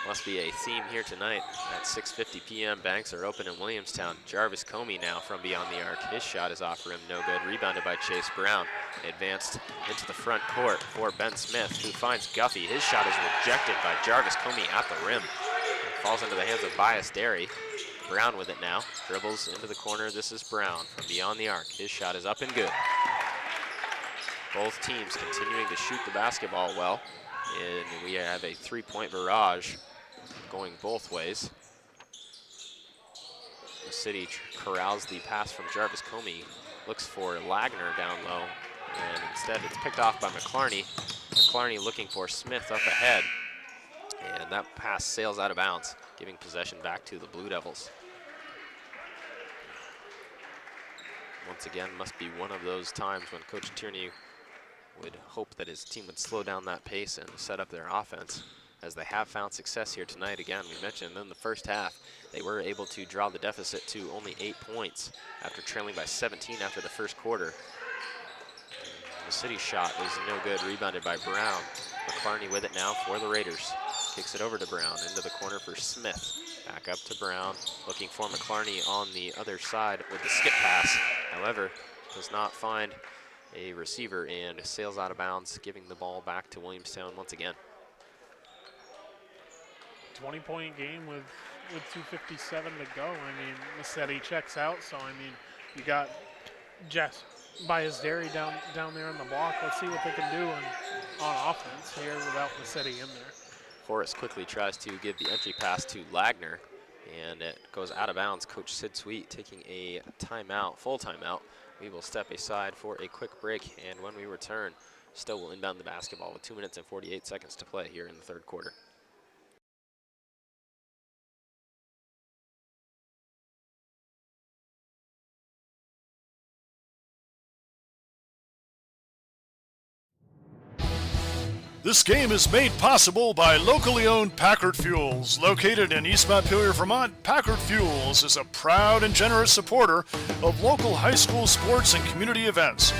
Must be a theme here tonight. At 6:50 p.m. banks are open in Williamstown. Jarvis Comey now from beyond the arc. His shot is off rim, no good. Rebounded by Chase Brown. Advanced into the front court for Ben Smith, who finds Guffey. His shot is rejected by Jarvis Comey at the rim. It falls into the hands of Bias Derry. Brown with it now. Dribbles into the corner. This is Brown from beyond the arc. His shot is up and good. Both teams continuing to shoot the basketball well. And we have a three-point barrage going both ways. The city corrals the pass from Jarvis Comey. Looks for Lagner down low. And instead it's picked off by McClarney. McClarney looking for Smith up ahead. And that pass sails out of bounds, giving possession back to the Blue Devils. Once again, must be one of those times when Coach Tierney would hope that his team would slow down that pace and set up their offense, as they have found success here tonight. Again, we mentioned in the first half, they were able to draw the deficit to only 8 points after trailing by 17 after the first quarter. The city shot is no good, rebounded by Brown. McClarney with it now for the Raiders. Kicks it over to Brown, into the corner for Smith. Back up to Brown, looking for McClarney on the other side with the skip pass. However, does not find a receiver and sails out of bounds, giving the ball back to Williamstown once again. 20-point game with 2:57 to go. I mean, Massetti checks out, so I mean, you got Jess Bias Derry down there on the block. Let's see what they can do on offense here without Massetti in there. Forrest quickly tries to give the entry pass to Lagner, and it goes out of bounds. Coach Sid Sweet taking a timeout, full timeout. We will step aside for a quick break, and when we return, Stowe will inbound the basketball with 2 minutes and 48 seconds to play here in the third quarter. This game is made possible by locally owned Packard Fuels. Located in East Montpelier, Vermont, Packard Fuels is a proud and generous supporter of local high school sports and community events.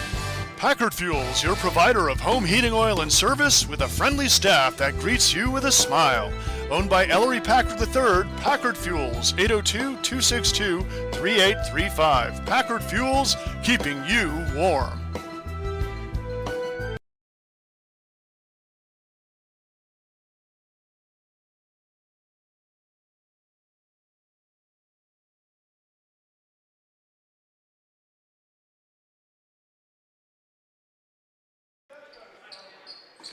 Packard Fuels, your provider of home heating oil and service with a friendly staff that greets you with a smile. Owned by Ellery Packard III, Packard Fuels, 802-262-3835. Packard Fuels, keeping you warm.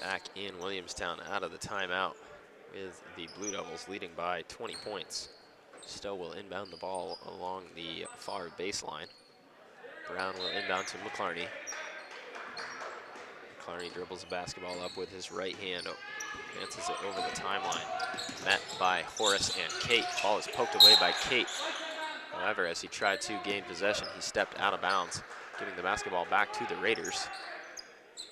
Back in Williamstown out of the timeout with the Blue Devils leading by 20 points. Stowe will inbound the ball along the far baseline. Brown will inbound to McClarney. McClarney dribbles the basketball up with his right hand, advances it over the timeline. Met by Horace and Kate. Ball is poked away by Kate. However, as he tried to gain possession, he stepped out of bounds, giving the basketball back to the Raiders.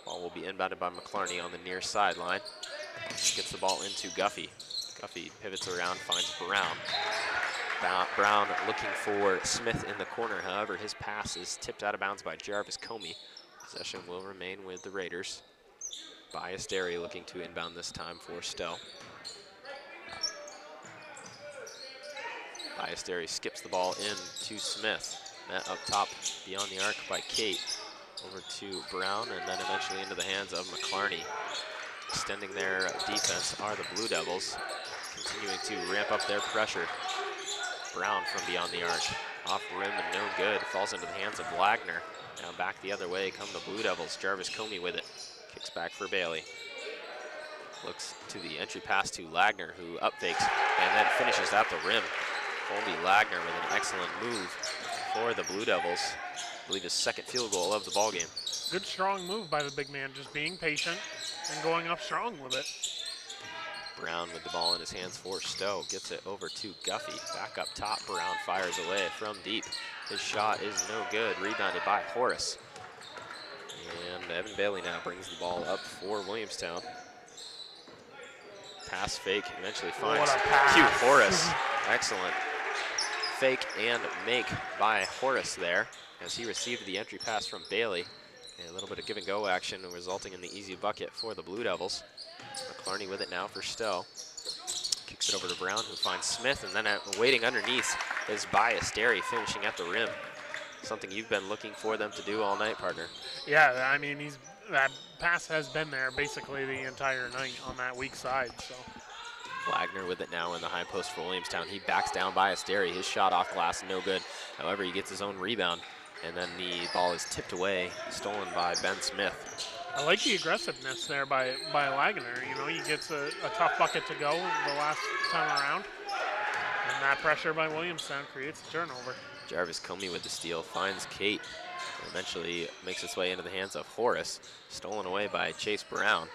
Ball will be inbounded by McClarney on the near sideline. Gets the ball into Guffey. Guffey pivots around, finds Brown. Brown looking for Smith in the corner. However, his pass is tipped out of bounds by Jarvis Comey. Possession will remain with the Raiders. Bias Derry looking to inbound this time for Stowe. Bias Derry skips the ball in to Smith. Met up top beyond the arc by Kate. Over to Brown and then eventually into the hands of McClarney. Extending their defense are the Blue Devils, continuing to ramp up their pressure. Brown from beyond the arc. Off rim and no good. Falls into the hands of Wagner. Now back the other way come the Blue Devils. Jarvis Comey with it. Kicks back for Bailey. Looks to the entry pass to Wagner, who up fakes and then finishes at the rim. Colby Wagner with an excellent move for the Blue Devils. I believe his second field goal of the ballgame. Good strong move by the big man, just being patient and going up strong with it. Brown with the ball in his hands for Stowe. Gets it over to Guffey. Back up top, Brown fires away from deep. His shot is no good, rebounded by Horace. And Evan Bailey now brings the ball up for Williamstown. Pass fake, eventually finds cute Horace. Excellent fake and make by Horace there as he received the entry pass from Bailey. And a little bit of give and go action resulting in the easy bucket for the Blue Devils. McClarney with it now for Stowe. Kicks it over to Brown, who finds Smith, and then waiting underneath is Bias Derry finishing at the rim. Something you've been looking for them to do all night, partner. Yeah, I mean, that pass has been there basically the entire night on that weak side. So Wagner with it now in the high post for Williamstown. He backs down Bias Derry. His shot off glass, no good. However, he gets his own rebound, and then the ball is tipped away, stolen by Ben Smith. I like the aggressiveness there by Wagner. You know, he gets a tough bucket to go the last time around. And that pressure by Williamstown creates a turnover. Jarvis Comey with the steal, finds Kate. Eventually makes its way into the hands of Horace. Stolen away by Chase Brown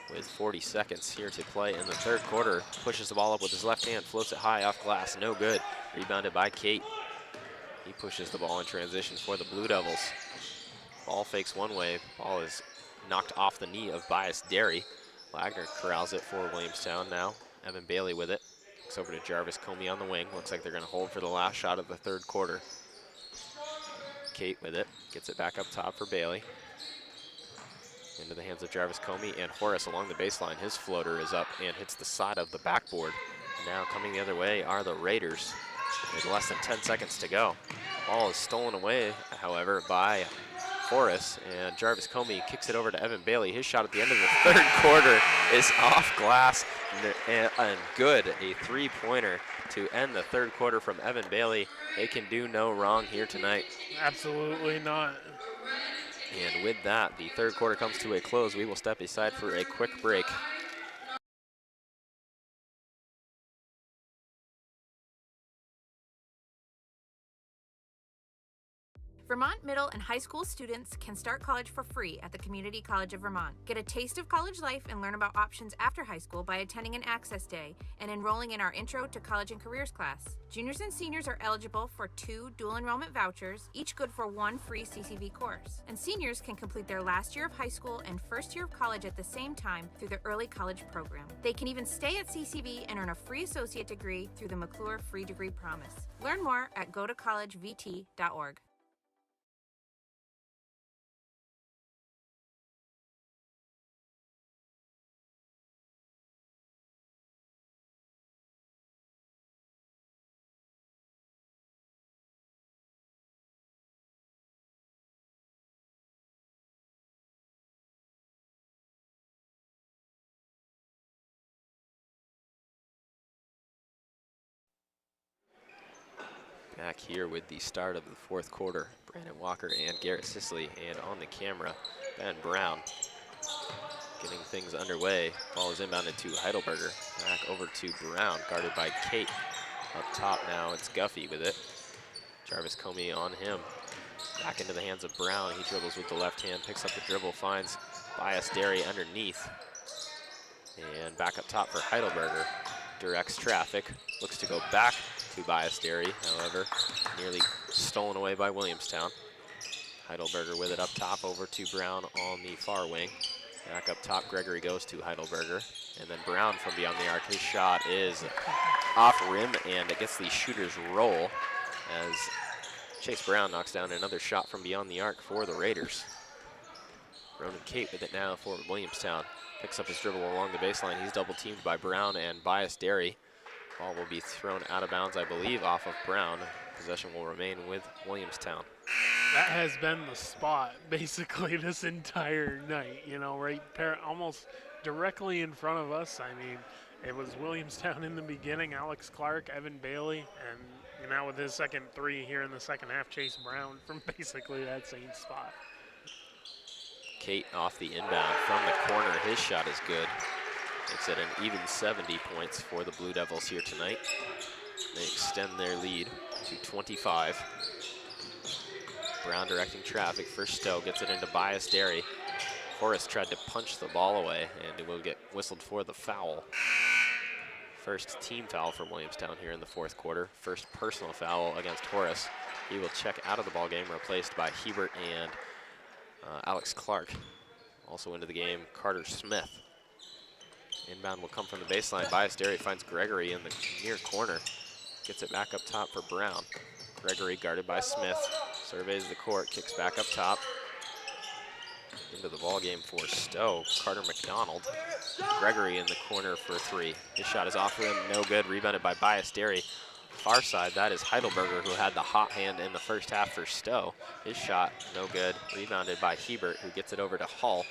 with 40 seconds here to play in the third quarter. Pushes the ball up with his left hand, floats it high off glass, no good. Rebounded by Kate. He pushes the ball in transition for the Blue Devils. Ball fakes one way, ball is knocked off the knee of Bias Derry. Wagner corrals it for Williamstown now. Evan Bailey with it. Looks over to Jarvis Comey on the wing. Looks like they're going to hold for the last shot of the third quarter. Kate with it. Gets it back up top for Bailey. Into the hands of Jarvis Comey and Horace along the baseline. His floater is up and hits the side of the backboard. Now coming the other way are the Raiders with less than 10 seconds to go. Ball is stolen away, however, by Horace, and Jarvis Comey kicks it over to Evan Bailey. His shot at the end of the third quarter is off glass and good. A three-pointer to end the third quarter from Evan Bailey. They can do no wrong here tonight. Absolutely not. And with that, the third quarter comes to a close. We will step aside for a quick break. Vermont middle and high school students can start college for free at the Community College of Vermont. Get a taste of college life and learn about options after high school by attending an Access Day and enrolling in our Intro to College and Careers class. Juniors and seniors are eligible for 2 dual enrollment vouchers, each good for 1 free CCV course. And seniors can complete their last year of high school and first year of college at the same time through the Early College Program. They can even stay at CCV and earn a free associate degree through the McClure Free Degree Promise. Learn more at gotocollegevt.org. Back here with the start of the fourth quarter. Brandon Walker and Garrett Sisley, and on the camera, Ben Brown. Getting things underway. Ball is inbounded to Heidelberger. Back over to Brown, guarded by Kate. Up top now, it's Guffey with it. Jarvis Comey on him. Back into the hands of Brown. He dribbles with the left hand, picks up the dribble, finds Bias Derry underneath. And back up top for Heidelberger. Directs traffic, looks to go back to Bias Derry, however, nearly stolen away by Williamstown. Heidelberger with it up top over to Brown on the far wing. Back up top, Gregory goes to Heidelberger. And then Brown from beyond the arc. His shot is off rim, and it gets the shooter's roll as Chase Brown knocks down another shot from beyond the arc for the Raiders. Ronan Cate with it now for Williamstown. Picks up his dribble along the baseline. He's double teamed by Brown and Bias Derry. Ball will be thrown out of bounds, I believe, off of Brown. Possession will remain with Williamstown. That has been the spot basically this entire night, you know, right almost directly in front of us. I mean, it was Williamstown in the beginning, Alex Clark, Evan Bailey, and now with his second three here in the second half, Chase Brown from basically that same spot. Cate off the inbound from the corner. His shot is good. Makes it an even 70 points for the Blue Devils here tonight. They extend their lead to 25. Brown directing traffic for Stowe, gets it into Bias Derry. Horace tried to punch the ball away, and it will get whistled for the foul. First team foul for Williamstown here in the fourth quarter. First personal foul against Horace. He will check out of the ball game, replaced by Hebert and Alex Clark. Also into the game, Carter Smith. Inbound will come from the baseline. Bias Derry finds Gregory in the near corner. Gets it back up top for Brown. Gregory guarded by Smith. Surveys the court, kicks back up top. Into the ball game for Stowe, Carter McDonald. Gregory in the corner for three. His shot is off rim, no good. Rebounded by Bias Derry. Far side, that is Heidelberger, who had the hot hand in the first half for Stowe. His shot, no good. Rebounded by Hebert, who gets it over to Hull.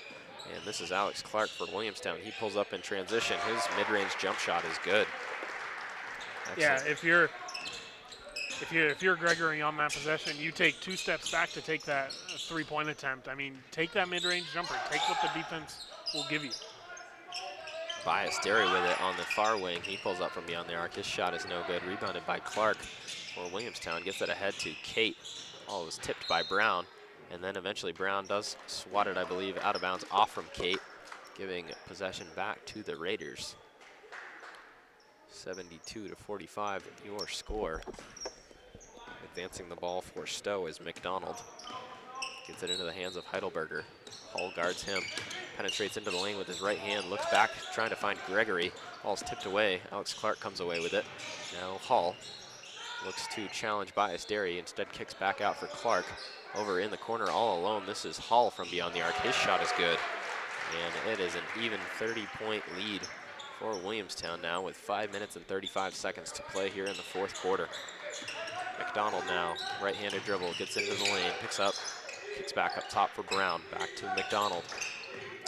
And this is Alex Clark for Williamstown. He pulls up in transition. His mid-range jump shot is good. Excellent. Yeah, if you're Gregory on that possession, you take 2 steps back to take that three-point attempt. I mean, take that mid-range jumper. Take what the defense will give you. Bias Derry with it on the far wing. He pulls up from beyond the arc. His shot is no good. Rebounded by Clark for Williamstown. Gets it ahead to Cate. Ball was tipped by Brown. And then eventually Brown does swat it, I believe, out of bounds off from Cate, giving possession back to the Raiders. 72-45, your score. Advancing the ball for Stowe is McDonald. Gets it into the hands of Heidelberger. Hull guards him. Penetrates into the lane with his right hand. Looks back, trying to find Gregory. Ball's tipped away. Alex Clark comes away with it. Now Hull looks to challenge Bias Derry. Instead kicks back out for Clark. Over in the corner all alone. This is Hull from beyond the arc. His shot is good. And it is an even 30-point lead for Williamstown now with 5 minutes and 35 seconds to play here in the fourth quarter. McDonald now, right-handed dribble, gets into the lane, picks up, kicks back up top for Brown, back to McDonald.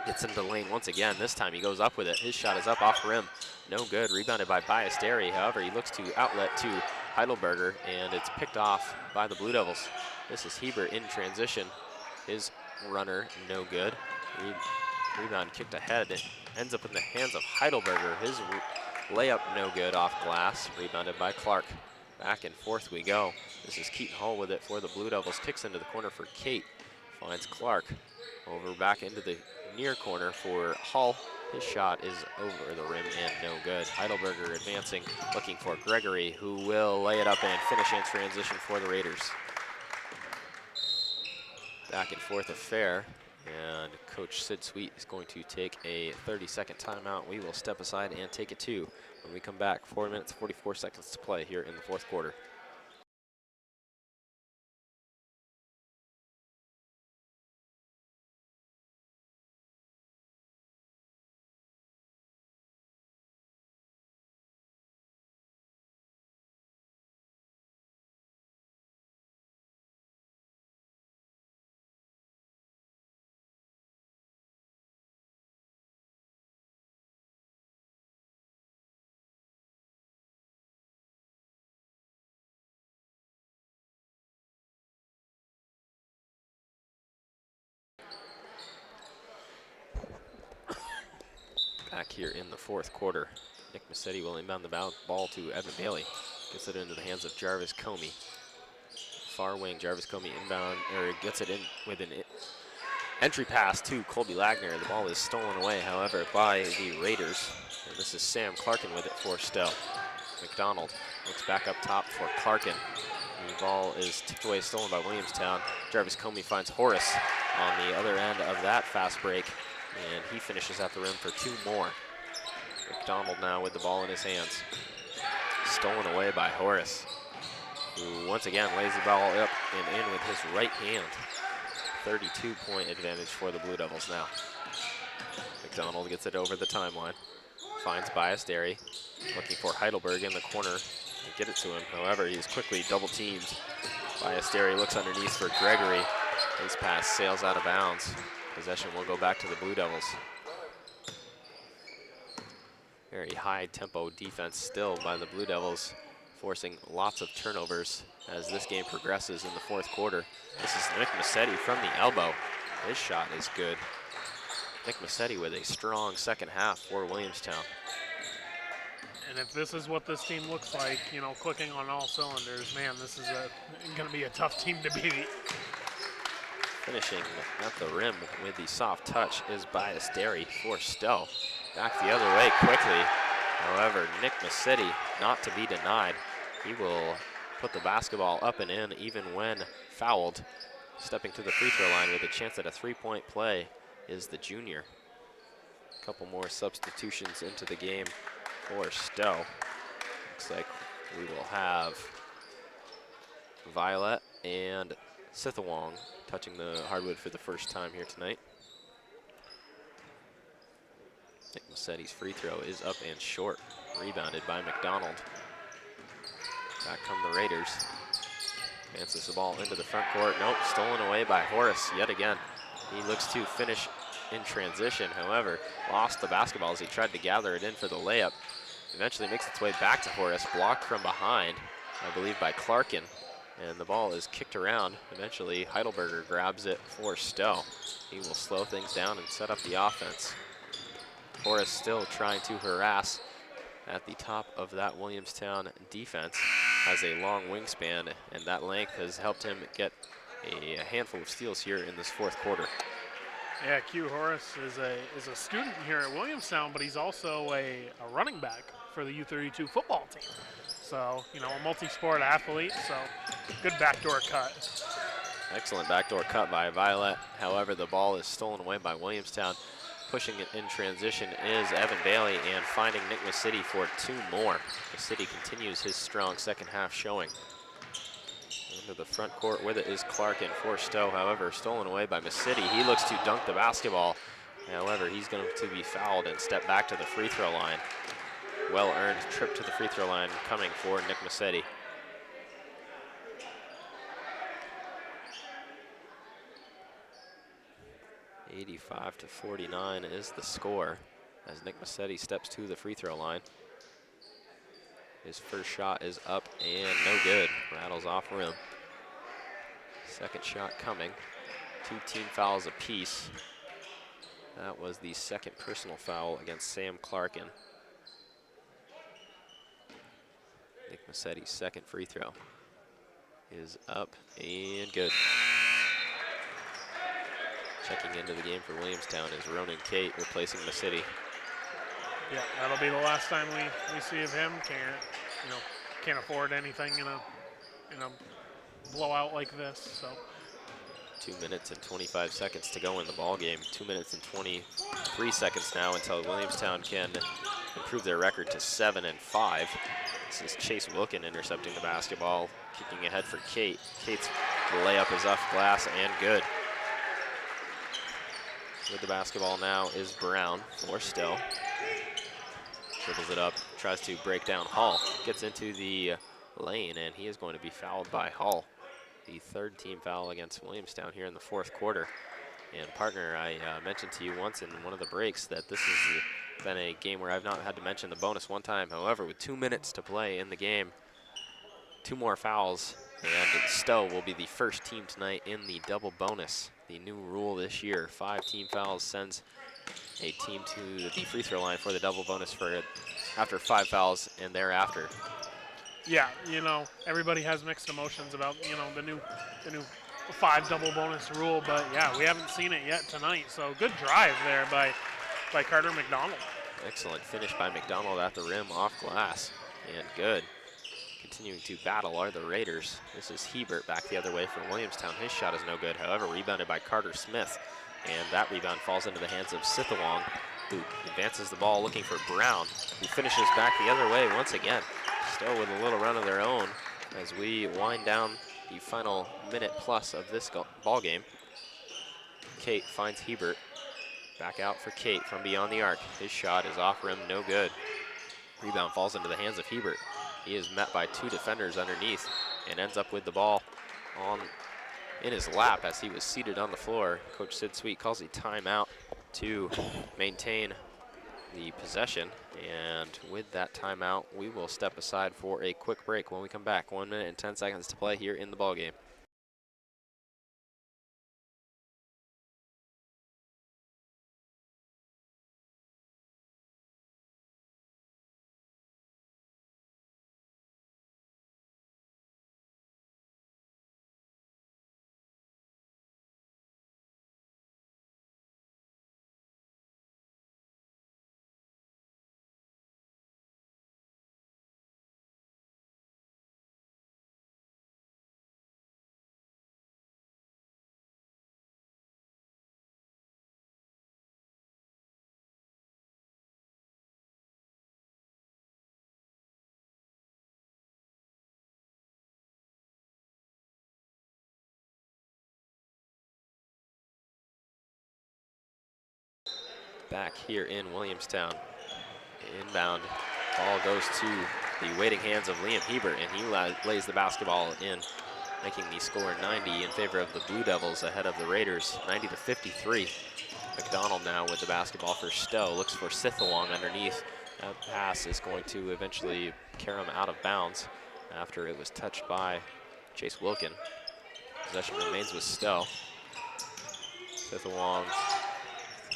Gets into the lane once again. This time he goes up with it. His shot is up off rim. No good. Rebounded by Bias Derry. However, he looks to outlet to Heidelberger, and it's picked off by the Blue Devils. This is Hebert in transition. His runner, no good. Rebound kicked ahead. It ends up in the hands of Heidelberger. His layup, no good off glass. Rebounded by Clark. Back and forth we go. This is Keaton Hull with it for the Blue Devils. Kicks into the corner for Cate. Finds Clark. Over back into the near corner for Hull. His shot is over the rim and no good. Heidelberger advancing, looking for Gregory, who will lay it up and finish in transition for the Raiders. Back and forth affair, and Coach Sid Sweet is going to take a 30-second timeout. We will step aside and take it too. When we come back, 4 minutes, 44 seconds to play here in the fourth quarter. Back here in the fourth quarter. Nick Massetti will inbound the ball to Evan Bailey. Gets it into the hands of Jarvis Comey. Far wing, Jarvis Comey inbound, or gets it in with an entry pass to Colby Lagner. The ball is stolen away, however, by the Raiders. And this is Sam Clarkin with it for Stowe. McDonald looks back up top for Clarkin. The ball is tipped away, stolen by Williamstown. Jarvis Comey finds Horace on the other end of that fast break. And he finishes at the rim for 2 more. McDonald now with the ball in his hands. Stolen away by Horace, who once again lays the ball up and in with his right hand. 32-point advantage for the Blue Devils now. McDonald gets it over the timeline. Finds Biasdary, looking for Heidelberg in the corner and get it to him. However, he's quickly double teamed. Biasdary looks underneath for Gregory. His pass sails out of bounds. Possession will go back to the Blue Devils. Very high tempo defense still by the Blue Devils, forcing lots of turnovers as this game progresses in the 4th quarter. This is Nick Massetti from the elbow. His shot is good. Nick Massetti with a strong second half for Williamstown. And if this is what this team looks like, you know, clicking on all cylinders, man, this is going to be a tough team to beat. Finishing at the rim with the soft touch is Biasdary for Stowe. Back the other way quickly. However, Nick Massetti not to be denied. He will put the basketball up and in even when fouled. Stepping to the free throw line with a chance at a 3-point play is the junior. A couple more substitutions into the game for Stowe. Looks like we will have Violet and Sithawong touching the hardwood for the first time here tonight. Nick Massetti's free throw is up and short, rebounded by McDonald. Back come the Raiders. Advances the ball into the front court. Nope, stolen away by Horace yet again. He looks to finish in transition, however, lost the basketball as he tried to gather it in for the layup. Eventually makes its way back to Horace, blocked from behind, I believe by Clarkin. And the ball is kicked around. Eventually, Heidelberger grabs it for Stowe. He will slow things down and set up the offense. Horace still trying to harass at the top of that Williamstown defense. Has a long wingspan, and that length has helped him get a handful of steals here in this 4th quarter. Yeah, Q Horace is a student here at Williamstown, but he's also a running back for the U32 football team. So, you know, a multi-sport athlete, so good backdoor cut. Excellent backdoor cut by Violet. However, the ball is stolen away by Williamstown. Pushing it in transition is Evan Bailey and finding Nick Massetti for 2 more. Massetti continues his strong second half showing. Into the front court with it is Clarkin for Stowe. However, stolen away by Massetti. He looks to dunk the basketball. However, he's going to be fouled and step back to the free throw line. Well-earned trip to the free throw line coming for Nick Massetti. (85-49) is the score as Nick Massetti steps to the free throw line. His first shot is up and no good. Rattles off rim. Second shot coming. 2 team fouls apiece. That was the second personal foul against Sam Clarkin. Nick Massetti's second free throw is up and good. Checking into the game for Williamstown is Ronan Kate replacing Massetti. Yeah, that'll be the last time we see of him. Can't afford anything in a blowout like this. So 2 minutes and 25 seconds to go in the ball game. 2 minutes and 23 seconds now until Williamstown can improve their record to 7-5. This is Chase Wilkin intercepting the basketball, kicking ahead for Kate. Kate's layup is off glass and good. With the basketball now is Brown for Stowe. Dribbles it up, tries to break down Hall. Gets into the lane, and he is going to be fouled by Hall. The 3rd team foul against Williamstown here in the 4th quarter. And partner, I mentioned to you once in one of the breaks that this has been a game where I've not had to mention the bonus one time. However, with 2 minutes to play in the game, 2 more fouls, and Stowe will be the first team tonight in the double bonus. The new rule this year, 5 team fouls sends a team to the free throw line for the double bonus for after 5 fouls and thereafter. Yeah, everybody has mixed emotions about, the new 5 double bonus rule, but yeah, we haven't seen it yet tonight. So good drive there by Carter McDonald. Excellent finish by McDonald at the rim off glass, and good. Continuing to battle are the Raiders. This is Hebert back the other way for Williamstown. His shot is no good, however, rebounded by Carter Smith. And that rebound falls into the hands of Sithawong, who advances the ball looking for Brown, who finishes back the other way once again. Stowe with a little run of their own as we wind down the final minute plus of this ball game. Kate finds Hebert. Back out for Kate from beyond the arc. His shot is off rim, no good. Rebound falls into the hands of Hebert. He is met by two defenders underneath and ends up with the ball in his lap as he was seated on the floor. Coach Sid Sweet calls a timeout to maintain the possession. And with that timeout, we will step aside for a quick break. When we come back, 1 minute and 10 seconds to play here in the ball game. Back here in Williamstown. Inbound ball goes to the waiting hands of Liam Hebert, and he lays the basketball in, making the score 90 in favor of the Blue Devils ahead of the Raiders, 90-53. McDonald now with the basketball for Stowe, looks for Sithawong underneath. That pass is going to eventually carry him out of bounds after it was touched by Chase Wilkin. Possession remains with Stowe. Sithawong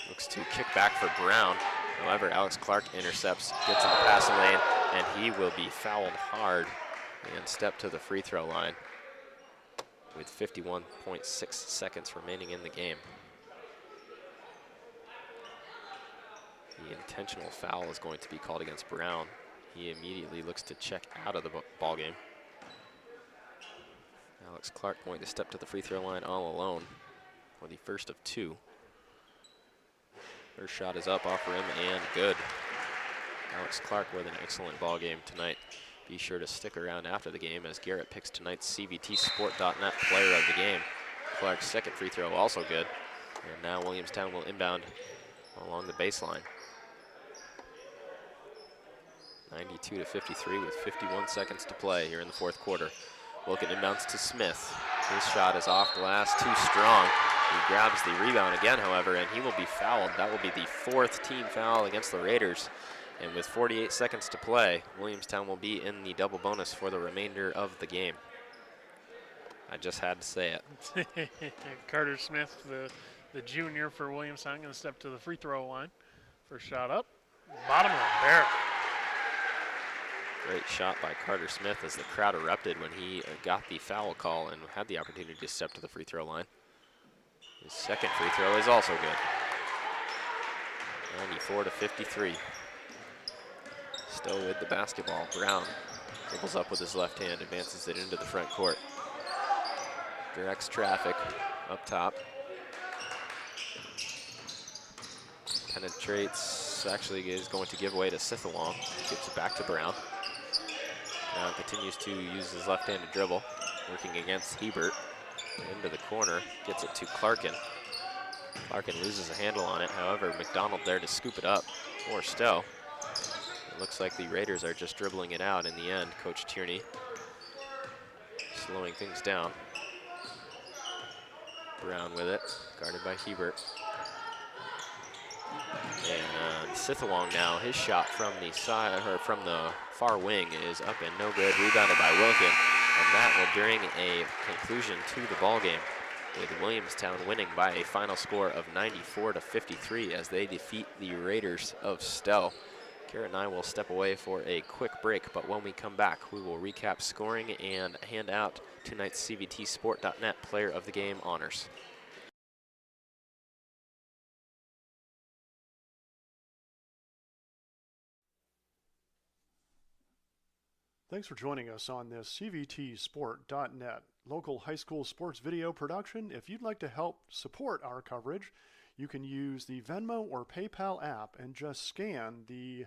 looks to kick back for Brown. However, Alex Clark intercepts, gets in the passing lane, and he will be fouled hard and step to the free throw line with 51.6 seconds remaining in the game. The intentional foul is going to be called against Brown. He immediately looks to check out of the ball game. Alex Clark going to step to the free throw line all alone for the first of two. First shot is up off rim and good. Alex Clark with an excellent ball game tonight. Be sure to stick around after the game as Garrett picks tonight's CVTsport.net player of the game. Clark's second free throw also good. And now Williamstown will inbound along the baseline. 92-53 with 51 seconds to play here in the fourth quarter. Wilkin inbounds to Smith. His shot is off glass, too strong. He grabs the rebound again, however, and he will be fouled. That will be the fourth team foul against the Raiders. And with 48 seconds to play, Williamstown will be in the double bonus for the remainder of the game. I just had to say it. Carter Smith, the junior for Williamstown, going to step to the free throw line. First shot up, bottom of the barrel. Great shot by Carter Smith as the crowd erupted when he got the foul call and had the opportunity to step to the free throw line. His second free throw is also good. 94-53. Stowe with the basketball. Brown dribbles up with his left hand, advances it into the front court. Directs traffic up top. Penetrates, actually is going to give away to Sithawong. Gives it back to Brown. Brown continues to use his left hand to dribble, working against Hebert. Into the corner, gets it to Clarkin. Clarkin loses a handle on it, however, McDonald there to scoop it up for Stowe. It looks like the Raiders are just dribbling it out in the end. Coach Tierney slowing things down. Brown with it, guarded by Hebert. And Sithawong now, his shot from the side, or from the far wing is up and no good, rebounded by Wilkin. And that will bring a conclusion to the ball game, with Williamstown winning by a final score of 94-53 as they defeat the Raiders of Stowe. Garrett and I will step away for a quick break, but when we come back, we will recap scoring and hand out tonight's CVTsport.net Player of the Game honors. Thanks for joining us on this CVTsport.net local high school sports video production. If you'd like to help support our coverage, You can use the Venmo or PayPal app and just scan the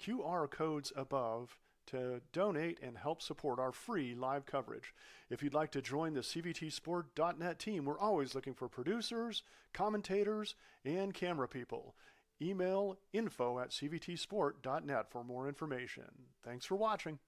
QR codes above to donate and help support our free live coverage. If you'd like to join the CVTsport.net team, we're always looking for producers, commentators, and camera people. Email info@cvtsport.net for more information. Thanks for watching.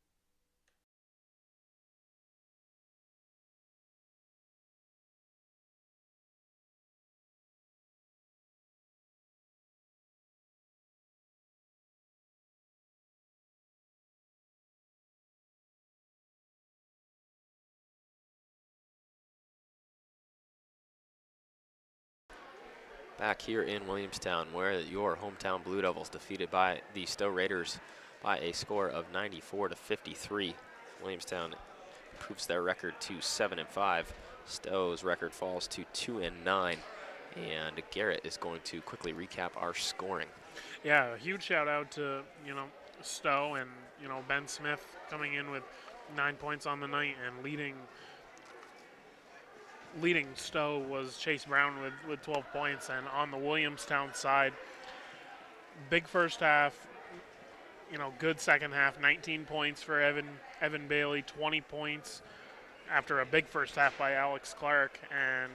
Back here in Williamstown, where your hometown Blue Devils defeated by the Stowe Raiders by a score of 94-53. Williamstown improves their record to 7-5. Stowe's record falls to 2-9. And Garrett is going to quickly recap our scoring. Yeah, a huge shout out to, Stowe and, Ben Smith coming in with 9 points on the night, and leading Stowe was Chase Brown with 12 points. And on the Williamstown side, big first half, good second half, 19 points for Evan Bailey, 20 points after a big first half by Alex Clark, and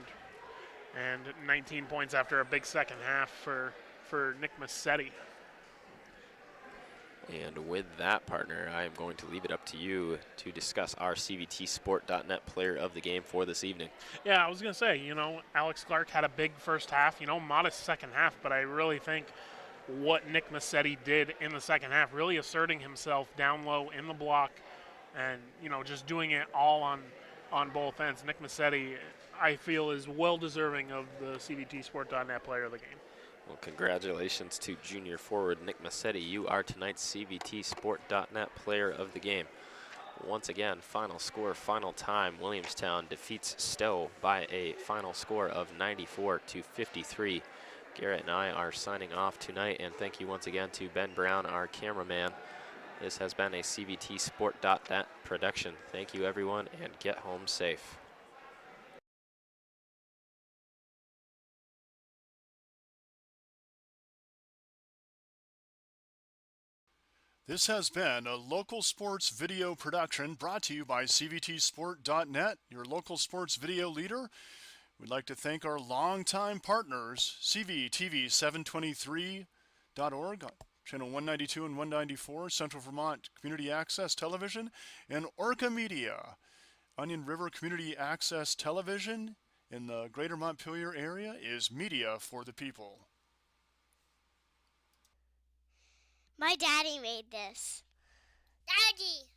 19 points after a big second half for Nick Massetti. And with that, partner, I am going to leave it up to you to discuss our CVTsport.net player of the game for this evening. Yeah, I was going to say, Alex Clark had a big first half, modest second half, but I really think what Nick Massetti did in the second half, really asserting himself down low in the block and, just doing it all on both ends. Nick Massetti, I feel, is well deserving of the CVTsport.net player of the game. Well, congratulations to junior forward Nick Massetti. You are tonight's CVTsport.net player of the game. Once again, final score, final time, Williamstown defeats Stowe by a final score of 94-53. Garrett and I are signing off tonight, and thank you once again to Ben Brown, our cameraman. This has been a CVTsport.net production. Thank you, everyone, and get home safe. This has been a local sports video production brought to you by CVTsport.net, your local sports video leader. We'd like to thank our longtime partners, CVTV723.org, channel 192 and 194, Central Vermont Community Access Television, and Orca Media, Onion River Community Access Television in the greater Montpelier area is media for the people. My daddy made this. Daddy!